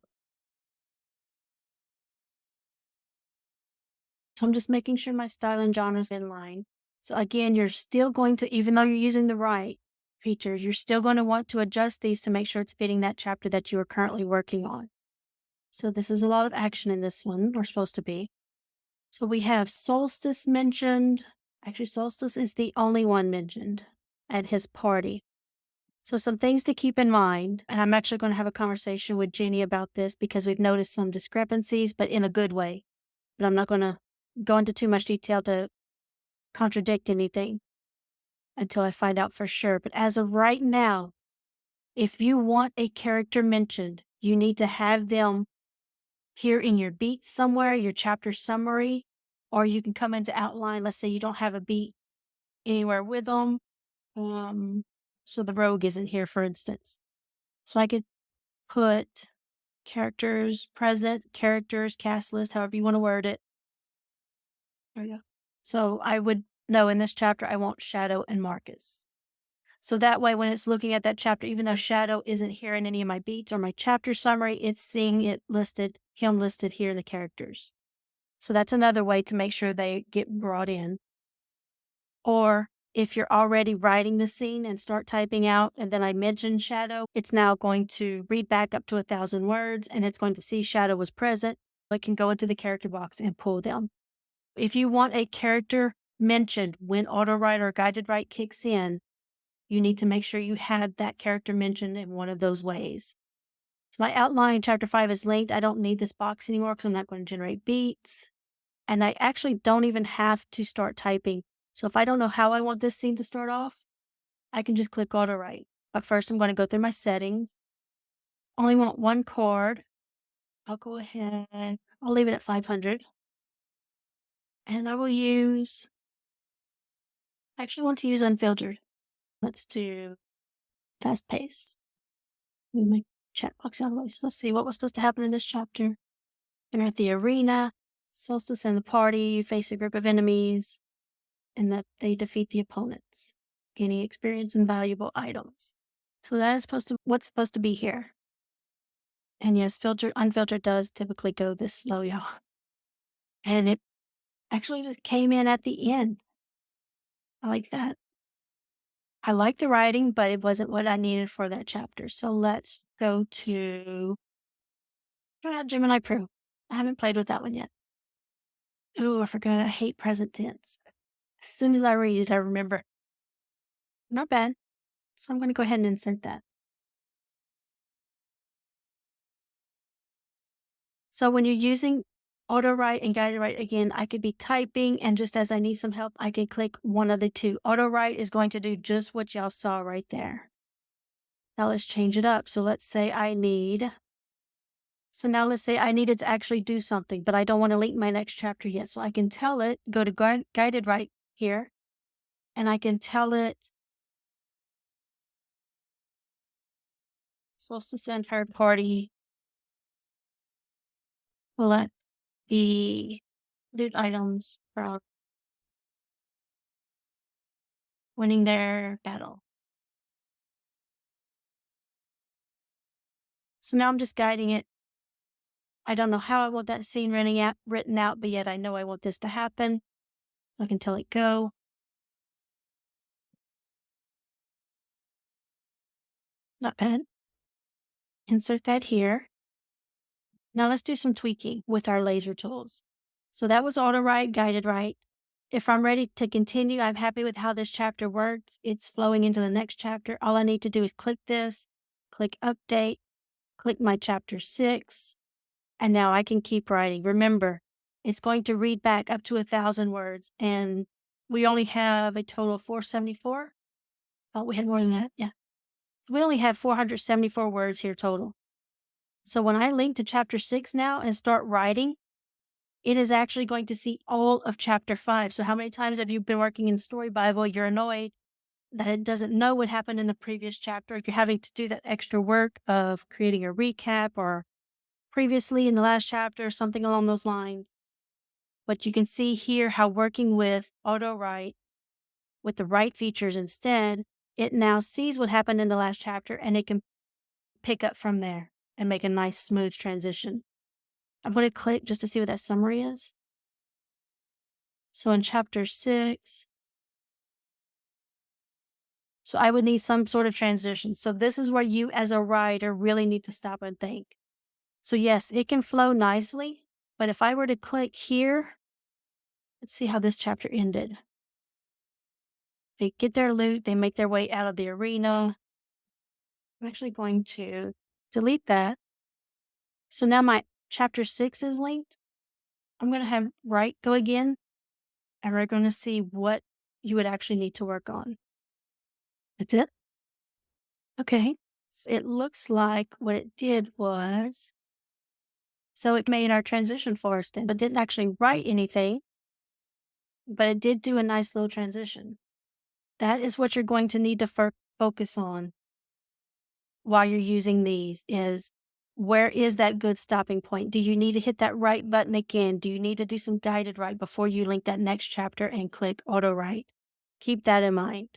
[SPEAKER 1] so I'm just making sure my style and genre is in line. So again, you're still going to, even though you're using the right features, you're still going to want to adjust these to make sure it's fitting that chapter that you are currently working on. So this is a lot of action in this one, or supposed to be. So we have Solstice mentioned. Actually, Solstice is the only one mentioned at his party. So some things to keep in mind, and I'm actually going to have a conversation with Jeannie about this because we've noticed some discrepancies, but in a good way. But I'm not going to go into too much detail to contradict anything until I find out for sure. But as of right now, if you want a character mentioned, you need to have them here in your beat somewhere, your chapter summary, or you can come into outline. Let's say you don't have a beat anywhere with them. So the rogue isn't here, for instance. So I could put characters present, characters, cast list, however you want to word it. There we go. So I would know in this chapter, I want Shadow and Marcus. So that way, when it's looking at that chapter, even though Shadow isn't here in any of my beats or my chapter summary, it's seeing it listed, him listed here in the characters. So that's another way to make sure they get brought in. Or if you're already writing the scene and start typing out, and then I mention Shadow, it's now going to read back up to 1,000 words, and it's going to see Shadow was present. It can go into the character box and pull them. If you want a character mentioned when auto write or guided write kicks in, you need to make sure you have that character mentioned in one of those ways. So my outline chapter 5 is linked. I don't need this box anymore because I'm not going to generate beats. And I actually don't even have to start typing. So if I don't know how I want this scene to start off, I can just click auto write. But first I'm going to go through my settings. Only want one chord. I'll go ahead. I'll leave it at 500. And I will use, I actually want to use unfiltered. Let's do fast pace. Move my chat box out of the way. So let's see what was supposed to happen in this chapter. They're at the arena. Solstice and the party. You face a group of enemies, and that they defeat the opponents, gaining experience and valuable items. So that is what's supposed to be here. And yes, unfiltered does typically go this slow, y'all. And it actually just came in at the end. I like that. I like the writing, but it wasn't what I needed for that chapter. So let's go to Gemini Pro. I haven't played with that one yet. Ooh, I forgot I hate present tense. As soon as I read it, I remember. Not bad. So I'm going to go ahead and insert that. So when you're using auto write and guided write, again, I could be typing, and just as I need some help, I can click one of the two. Auto write is going to do just what y'all saw right there. Now let's change it up. So let's say now let's say I needed to actually do something, but I don't want to link my next chapter yet. So I can tell it, go to guided write here, and I can tell it, Solstice and her party let the loot items from winning their battle. So now I'm just guiding it. I don't know how I want that scene written out, but yet I know I want this to happen. I can tell it go. Not bad. Insert that here. Now let's do some tweaking with our laser tools. So that was auto write, guided write. If I'm ready to continue, I'm happy with how this chapter works. It's flowing into the next chapter. All I need to do is click this, click update, click my chapter 6, And now I can keep writing. Remember, it's going to read back up to 1,000 words, and we only have a total of 474. Oh, we had more than that. Yeah. We only had 474 words here total. So when I link to chapter 6 now and start writing, it is actually going to see all of chapter 5. So how many times have you been working in Story Bible? You're annoyed that it doesn't know what happened in the previous chapter. You're having to do that extra work of creating a recap or previously in the last chapter, something along those lines. But you can see here how working with Auto-Write with the right features instead, it now sees what happened in the last chapter and it can pick up from there and make a nice smooth transition. I'm going to click just to see what that summary is. So in chapter 6, so I would need some sort of transition. So this is where you as a writer really need to stop and think. So yes, it can flow nicely, but if I were to click here, let's see how this chapter ended. They get their loot, they make their way out of the arena. I'm actually going to delete that. So now my chapter 6 is linked. I'm going to have Write go again, and we're going to see what you would actually need to work on. That's it? Okay. So it looks like what it did was, so it made our transition for us then, but didn't actually write anything, but it did do a nice little transition. That is what you're going to need to focus on while you're using these is where is that good stopping point? Do you need to hit that right button again? Do you need to do some guided write before you link that next chapter and click auto write? Keep that in mind.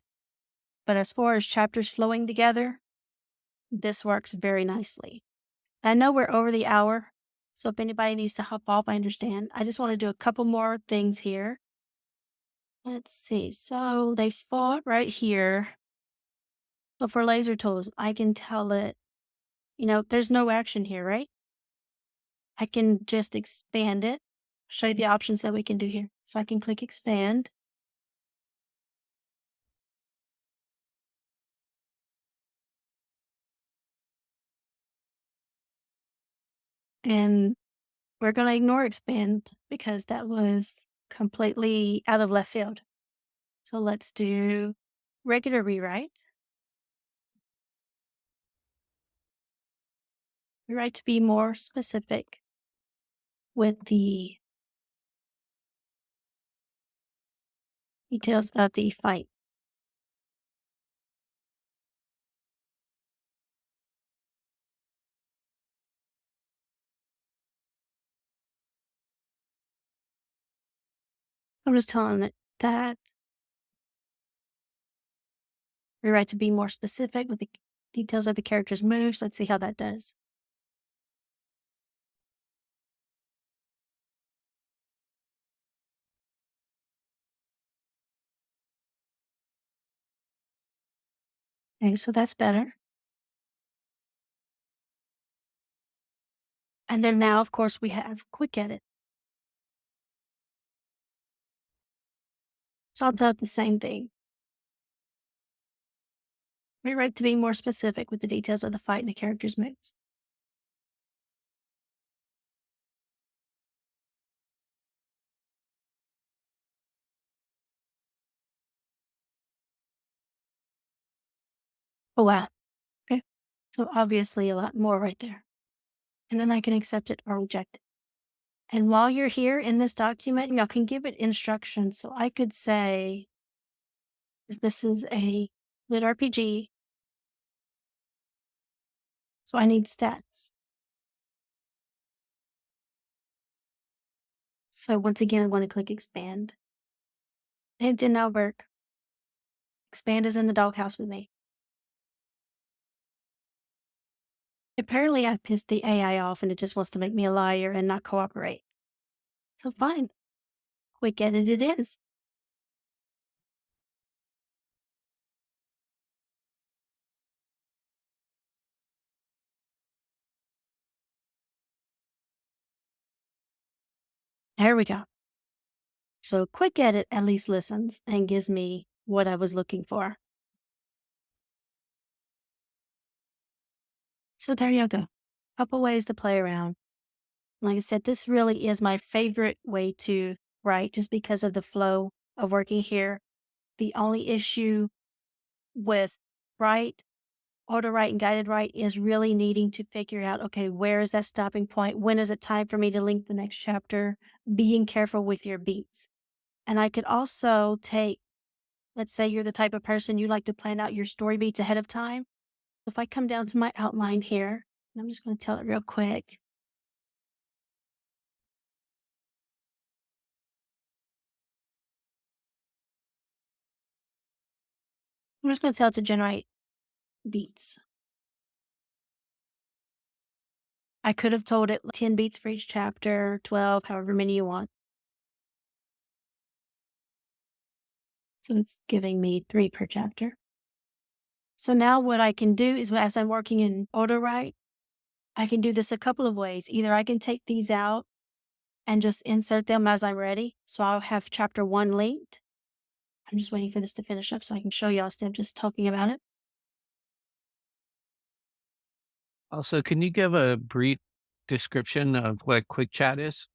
[SPEAKER 1] But as far as chapters flowing together, this works very nicely. I know we're over the hour, so if anybody needs to hop off, I understand. I just want to do a couple more things here. Let's see. So they fought right here. So for laser tools, I can tell it, there's no action here, right? I can just expand it. Show you the options that we can do here. So I can click expand. And we're going to ignore expand because that was completely out of left field. So let's do regular rewrite. Rewrite to be more specific with the details of the fight. I'm just telling it that rewrite to be more specific with the details of the character's moves. Let's see how that does. Okay, so that's better. And then now, of course, we have quick edit. So I'll do the same thing. Rewrite to be more specific with the details of the fight and the character's moves. Oh, wow. Okay. So obviously a lot more right there. And then I can accept it or reject it. And while you're here in this document, y'all can give it instructions. So I could say, this is a LitRPG. So I need stats. So once again, I want to click expand. It did not work. Expand is in the doghouse with me. Apparently, I've pissed the AI off and it just wants to make me a liar and not cooperate. So fine. Quick edit it is. There we go. So quick edit at least listens and gives me what I was looking for. So there you go. Couple ways to play around. Like I said, this really is my favorite way to write just because of the flow of working here. The only issue with write, auto write, and guided write is really needing to figure out, okay, where is that stopping point? When is it time for me to link the next chapter? Being careful with your beats. And I could also take, let's say you're the type of person you like to plan out your story beats ahead of time. If I come down to my outline here, and I'm just going to tell it real quick. I'm just going to tell it to generate beats. I could have told it 10 beats for each chapter, 12, however many you want. So it's giving me 3 per chapter. So now what I can do is as I'm working in auto write, I can do this a couple of ways. Either I can take these out and just insert them as I'm ready. So I'll have chapter 1 linked. I'm just waiting for this to finish up so I can show y'all instead of just talking about it.
[SPEAKER 4] Also, can you give a brief description of what quick chat is?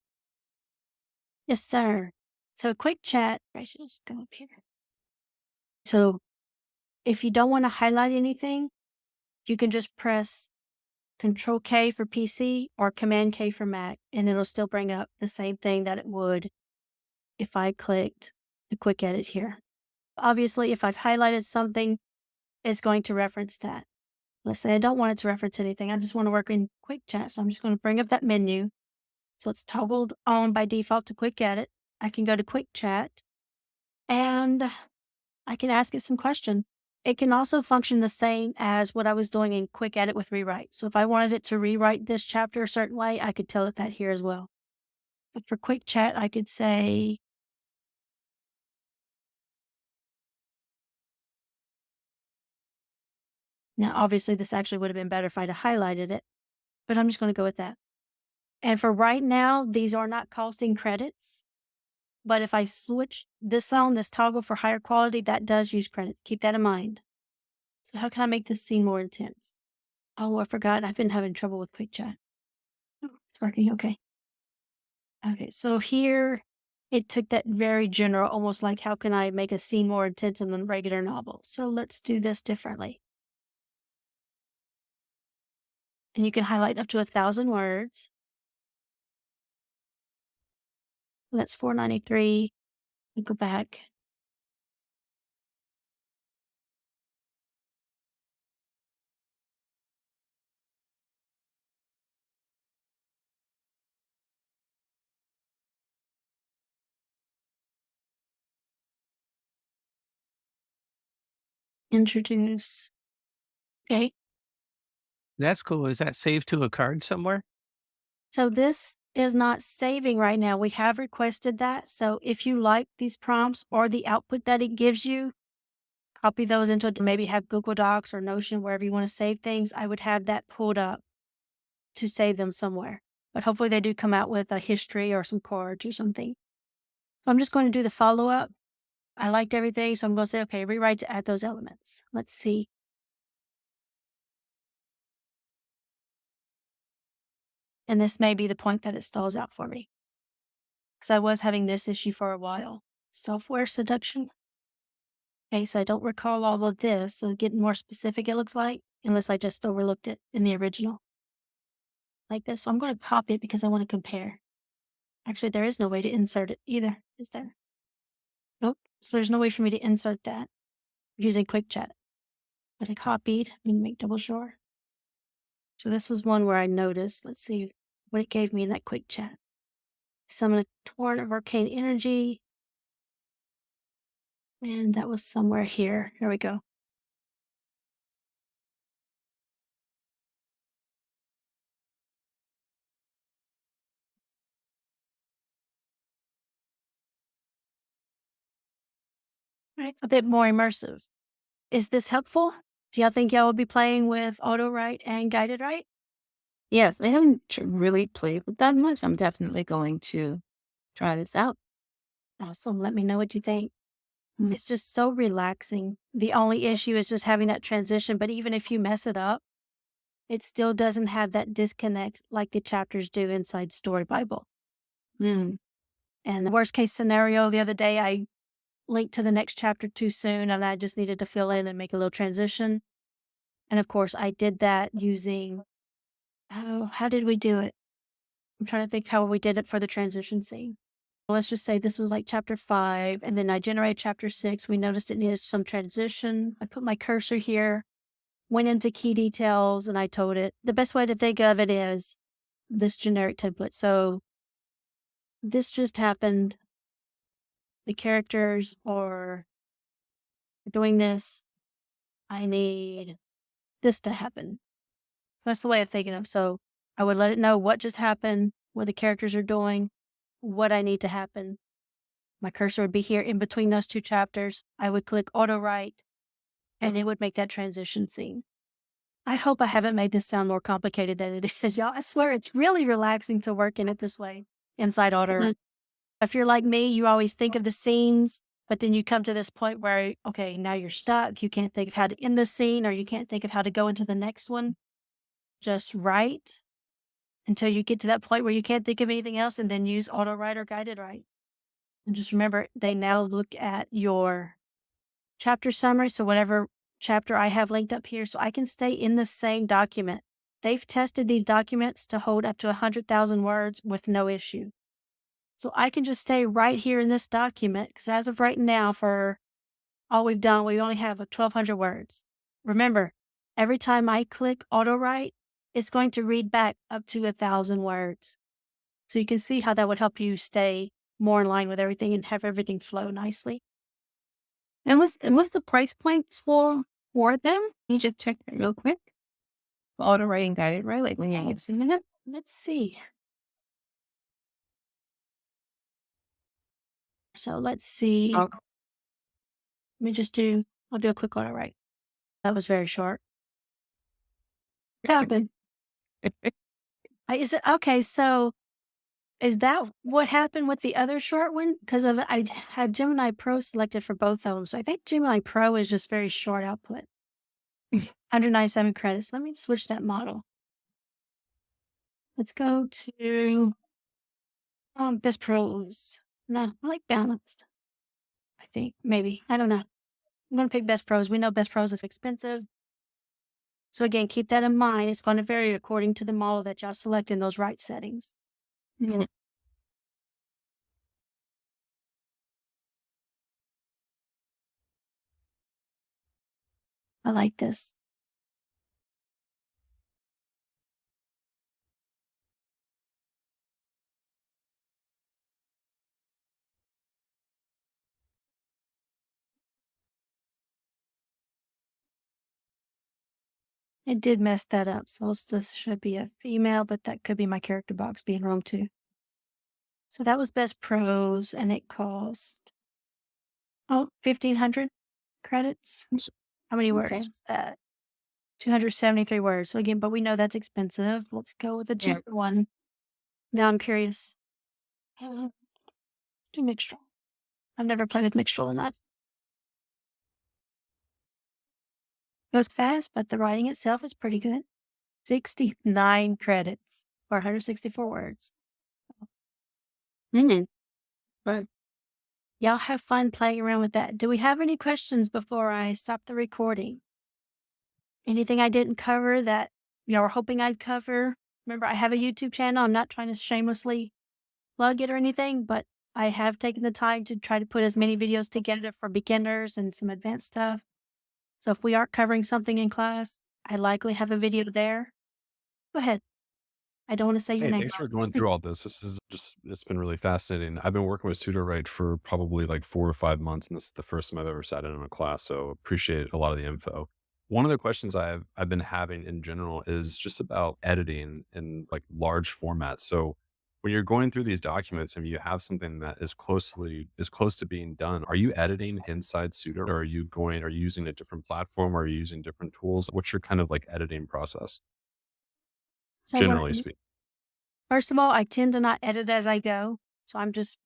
[SPEAKER 1] Yes, sir. So quick chat, I should just go up here. So if you don't want to highlight anything, you can just press Control K for PC or Command K for Mac, and it'll still bring up the same thing that it would if I clicked the quick edit here. Obviously, if I've highlighted something, it's going to reference that. Let's say I don't want it to reference anything. I just want to work in quick chat. So I'm just going to bring up that menu. So it's toggled on by default to quick edit. I can go to quick chat and I can ask it some questions. It can also function the same as what I was doing in quick edit with rewrite. So if I wanted it to rewrite this chapter a certain way, I could tell it that here as well. But for quick chat, I could say, now obviously this actually would have been better if I'd have highlighted it, but I'm just going to go with that. And for right now, these are not costing credits. But if I switch this on, this toggle for higher quality, that does use credits. Keep that in mind. So how can I make this scene more intense? Oh, I forgot. I've been having trouble with quick chat. Oh, it's working. Okay. Okay. So here it took that very general, almost like how can I make a scene more intense than a regular novel? So let's do this differently. And you can highlight up to 1,000 words. That's 493. We go back. Introduce. Okay.
[SPEAKER 4] That's cool. Is that saved to a card somewhere?
[SPEAKER 1] So this is not saving right now. We have requested that. So if you like these prompts or the output that it gives you, copy those into maybe have Google Docs or Notion, wherever you want to save things. I would have that pulled up to save them somewhere. But hopefully they do come out with a history or some cards or something. So I'm just going to do the follow-up. I liked everything, so I'm going to say, okay, rewrite to add those elements. Let's see. And this may be the point that it stalls out for me, because I was having this issue for a while. Software seduction. Okay, so I don't recall all of this, so getting more specific, it looks like, unless I just overlooked it in the original. Like this. So I'm going to copy it because I want to compare. Actually, there is no way to insert it either, is there? Nope. So there's no way for me to insert that using quick chat. But I copied. I'm going to make double sure. So this was one where I noticed. Let's see what it gave me in that quick chat. Summon a torrent of arcane energy. And that was somewhere here. Here we go. Right. A bit more immersive. Is this helpful? Do y'all think y'all will be playing with auto write and guided write?
[SPEAKER 8] Yes, I haven't really played with that much. I'm definitely going to try this out.
[SPEAKER 1] Awesome. Let me know what you think.
[SPEAKER 8] Mm.
[SPEAKER 1] It's just so relaxing. The only issue is just having that transition. But even if you mess it up, it still doesn't have that disconnect like the chapters do inside Story Bible. And the worst case scenario, the other day I linked to the next chapter too soon and I just needed to fill in and make a little transition. And of course, I did that using, how did we do it? I'm trying to think how we did it for the transition scene. Let's just say this was like chapter 5, and then I generated chapter 6. We noticed it needed some transition. I put my cursor here, went into key details, and I told it. The best way to think of it is this generic template. So this just happened. The characters are doing this. I need this to happen. So that's the way of thinking of. So I would let it know what just happened, what the characters are doing, what I need to happen. My cursor would be here in between those 2 chapters. I would click auto write and it would make that transition scene. I hope I haven't made this sound more complicated than it is, y'all. I swear it's really relaxing to work in it this way inside auto. If you're like me, you always think of the scenes, but then you come to this point where, okay, now you're stuck. You can't think of how to end the scene or you can't think of how to go into the next one. Just write until you get to that point where you can't think of anything else and then use auto write or guided write. And just remember, they now look at your chapter summary. So whatever chapter I have linked up here, so I can stay in the same document. They've tested these documents to hold up to 100,000 words with no issue. So I can just stay right here in this document because as of right now, for all we've done, we only have 1,200 words. Remember, every time I click auto write, it's going to read back up to 1,000 words. So you can see how that would help you stay more in line with everything and have everything flow nicely.
[SPEAKER 8] And what's the price point for them? You just check that real quick. For auto writing guided, right? Like when you're using it.
[SPEAKER 1] Let's see. So let's see.
[SPEAKER 8] Oh.
[SPEAKER 1] Let me I'll do a quick auto write. That was very short. What happened? Is it okay? So is that what happened with the other short one? Because I had Gemini Pro selected for both of them. So I think Gemini Pro is just very short output. 197 credits. Let me switch that model. Let's go to Best Prose. No, I like balanced. I think maybe. I don't know. I'm going to pick Best Prose. We know Best Prose is expensive. So again, keep that in mind. It's going to vary according to the model that y'all select in those write settings.
[SPEAKER 8] Yeah.
[SPEAKER 1] I like this. It did mess that up. So this should be a female, but that could be my character box being wrong too. So that was Best Prose and it cost 1,500 credits. How many words was that? 273 words. So again, but we know that's expensive. Let's go with the cheaper one. Now I'm curious. Let's do Mixtral. I've never played with Mixtral in that. Goes fast, but the writing itself is pretty good. 69 credits for 164 words. But y'all have fun playing around with that. Do we have any questions before I stop the recording? Anything I didn't cover that y'all were hoping I'd cover? Remember, I have a YouTube channel. I'm not trying to shamelessly plug it or anything, but I have taken the time to try to put as many videos together for beginners and some advanced stuff. So if we aren't covering something in class, I likely have a video there. Go ahead. I don't want to say your
[SPEAKER 9] Hey,
[SPEAKER 1] name.
[SPEAKER 9] thanks for going through all this. This is just, it's been really fascinating. I've been working with Sudowrite for probably like 4 or 5 months, and this is the first time I've ever sat in on a class. So appreciate a lot of the info. One of the questions I've been having in general is just about editing in like large formats. So when you're going through these documents and you have something that is close to being done, are you editing inside Sudowrite, or are you using a different platform, or are you using different tools? What's your kind of like editing process,
[SPEAKER 1] So
[SPEAKER 9] generally speaking?
[SPEAKER 1] first of all, I tend to not edit as I go. So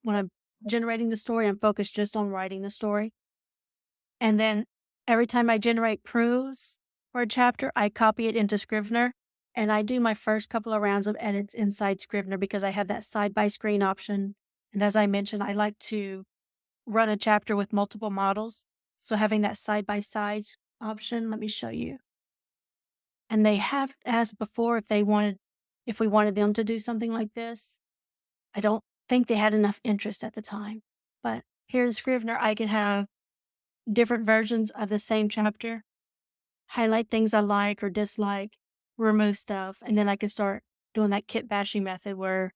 [SPEAKER 1] when I'm generating the story, I'm focused just on writing the story. And then every time I generate prose for a chapter, I copy it into Scrivener And I do my first couple of rounds of edits inside Scrivener because I have that side by screen option. And as I mentioned, I like to run a chapter with multiple models. So having that side by side option, let me show you. And they have asked before if we wanted them to do something like this. I don't think they had enough interest at the time. But here in Scrivener, I can have different versions of the same chapter, highlight things I like or dislike, remove stuff, and then I can start doing that kit bashing method where,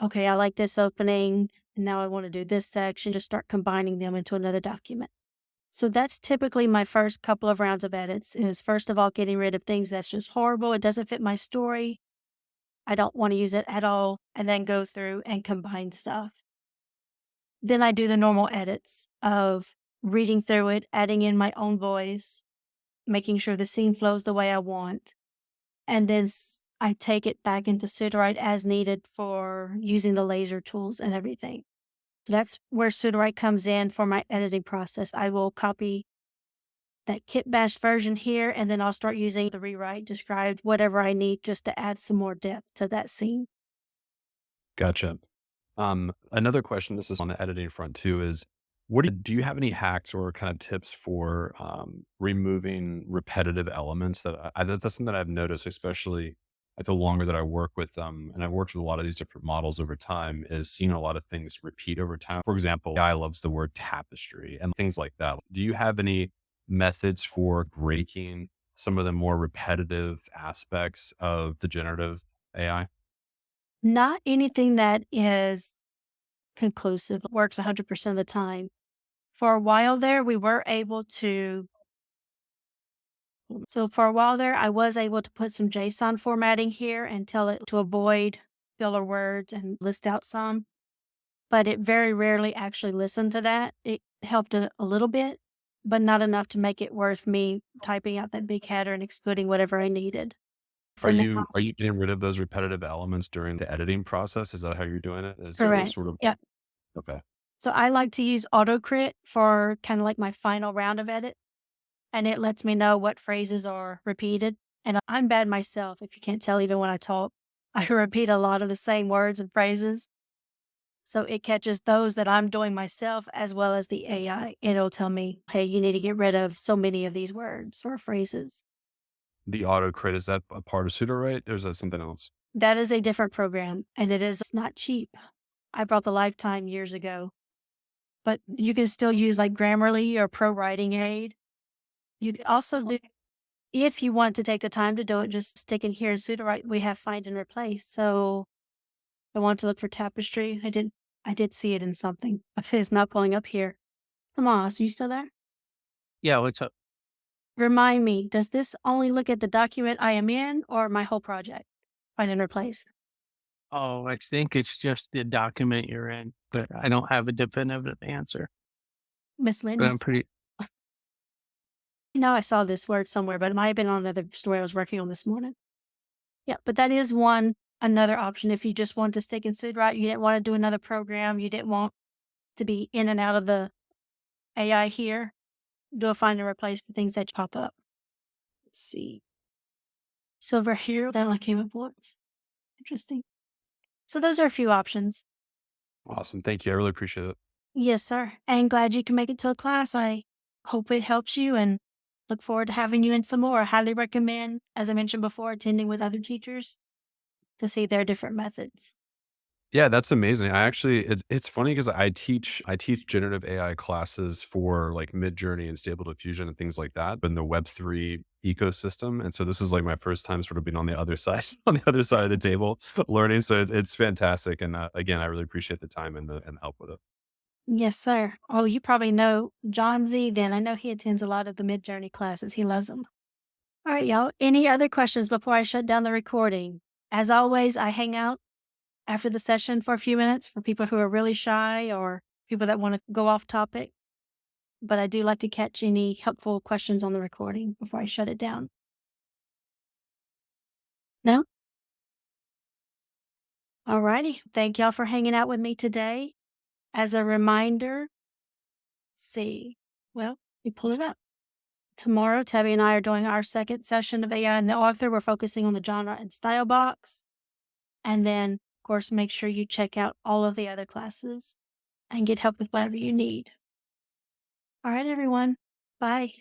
[SPEAKER 1] okay, I like this opening, and now I want to do this section, just start combining them into another document. So that's typically my first couple of rounds of edits is first of all getting rid of things that's just horrible. It doesn't fit my story. I don't want to use it at all, and then go through and combine stuff. Then I do the normal edits of reading through it, adding in my own voice, making sure the scene flows the way I want. And then I take it back into Sudowrite as needed for using the laser tools and everything. So that's where Sudowrite comes in for my editing process. I will copy that kit bash version here, and then I'll start using the rewrite, described whatever I need just to add some more depth to that scene.
[SPEAKER 9] Gotcha. Another question, this is on the editing front too, is do you have any hacks or kind of tips for removing repetitive elements that's something that I've noticed, especially at the longer that I work with and I've worked with a lot of these different models over time, is seeing a lot of things repeat over time. For example, AI loves the word tapestry and things like that. Do you have any methods for breaking some of the more repetitive aspects of the generative AI?
[SPEAKER 1] Not anything that is conclusive, works 100% of the time. For a while there, we were able to So for a while there, I was able to put some JSON formatting here and tell it to avoid filler words and list out some, but it very rarely actually listened to that. It helped a little bit, but not enough to make it worth me typing out that big header and excluding whatever I needed.
[SPEAKER 9] Are
[SPEAKER 1] For now,
[SPEAKER 9] you getting rid of those repetitive elements during the editing process? Is that how you're doing it? Is it
[SPEAKER 1] correct.
[SPEAKER 9] sort of
[SPEAKER 1] Yeah.
[SPEAKER 9] okay?
[SPEAKER 1] So I like to use AutoCrit for kind of like my final round of edit, and it lets me know what phrases are repeated. And I'm bad myself, if you can't tell, even when I talk. I repeat a lot of the same words and phrases. So it catches those that I'm doing myself as well as the AI. It'll tell me, hey, you need to get rid of so many of these words or phrases.
[SPEAKER 9] The autocrit, is that a part of Sudowrite or is that something else?
[SPEAKER 1] That is a different program, and it's not cheap. I bought the lifetime years ago, but you can still use like Grammarly or Pro Writing Aid. You can also do, if you want to take the time to do it, just stick in here in Sudowrite. We have find and replace. So I want to look for tapestry. I did see it in something, but it's not pulling up here. Come on, so you still there?
[SPEAKER 4] Yeah, what's up?
[SPEAKER 1] Remind me, does this only look at the document I am in or my whole project? Find and replace.
[SPEAKER 4] Oh, I think it's just the document you're in, but I don't have a definitive answer.
[SPEAKER 1] Miss Lynn,
[SPEAKER 4] But I'm pretty
[SPEAKER 1] I saw this word somewhere, but it might have been on another story I was working on this morning. Yeah, but that is another option. If you just want to stick in Sudowrite, you didn't want to do another program, you didn't want to be in and out of the AI here, do a find and replace for things that pop up. Let's see. Silver here, that only came up once. Interesting. So those are a few options.
[SPEAKER 9] Awesome. Thank you. I really appreciate it.
[SPEAKER 1] Yes, sir. And glad you can make it to a class. I hope it helps you and look forward to having you in some more. I highly recommend, as I mentioned before, attending with other teachers to see their different methods.
[SPEAKER 9] Yeah, that's amazing. It's funny because I teach generative AI classes for like Midjourney and Stable Diffusion and things like that, but in the Web3 ecosystem. And so this is like my first time sort of being on the other side, on the other side of the table learning. So it's fantastic. And again, I really appreciate the time and the help with it.
[SPEAKER 1] Yes, sir. Oh, you probably know John Z then. I know he attends a lot of the Midjourney classes. He loves them. All right, y'all. Any other questions before I shut down the recording? As always, I hang out after the session for a few minutes for people who are really shy or people that want to go off topic. But I do like to catch any helpful questions on the recording before I shut it down. No? All righty. Thank y'all for hanging out with me today. As a reminder, let's see, well, we pull it up. tomorrow, Tabby and I are doing our second session of AI and the author. We're focusing on the genre and style box. And then, of course, make sure you check out all of the other classes and get help with whatever you need. All right, everyone. Bye.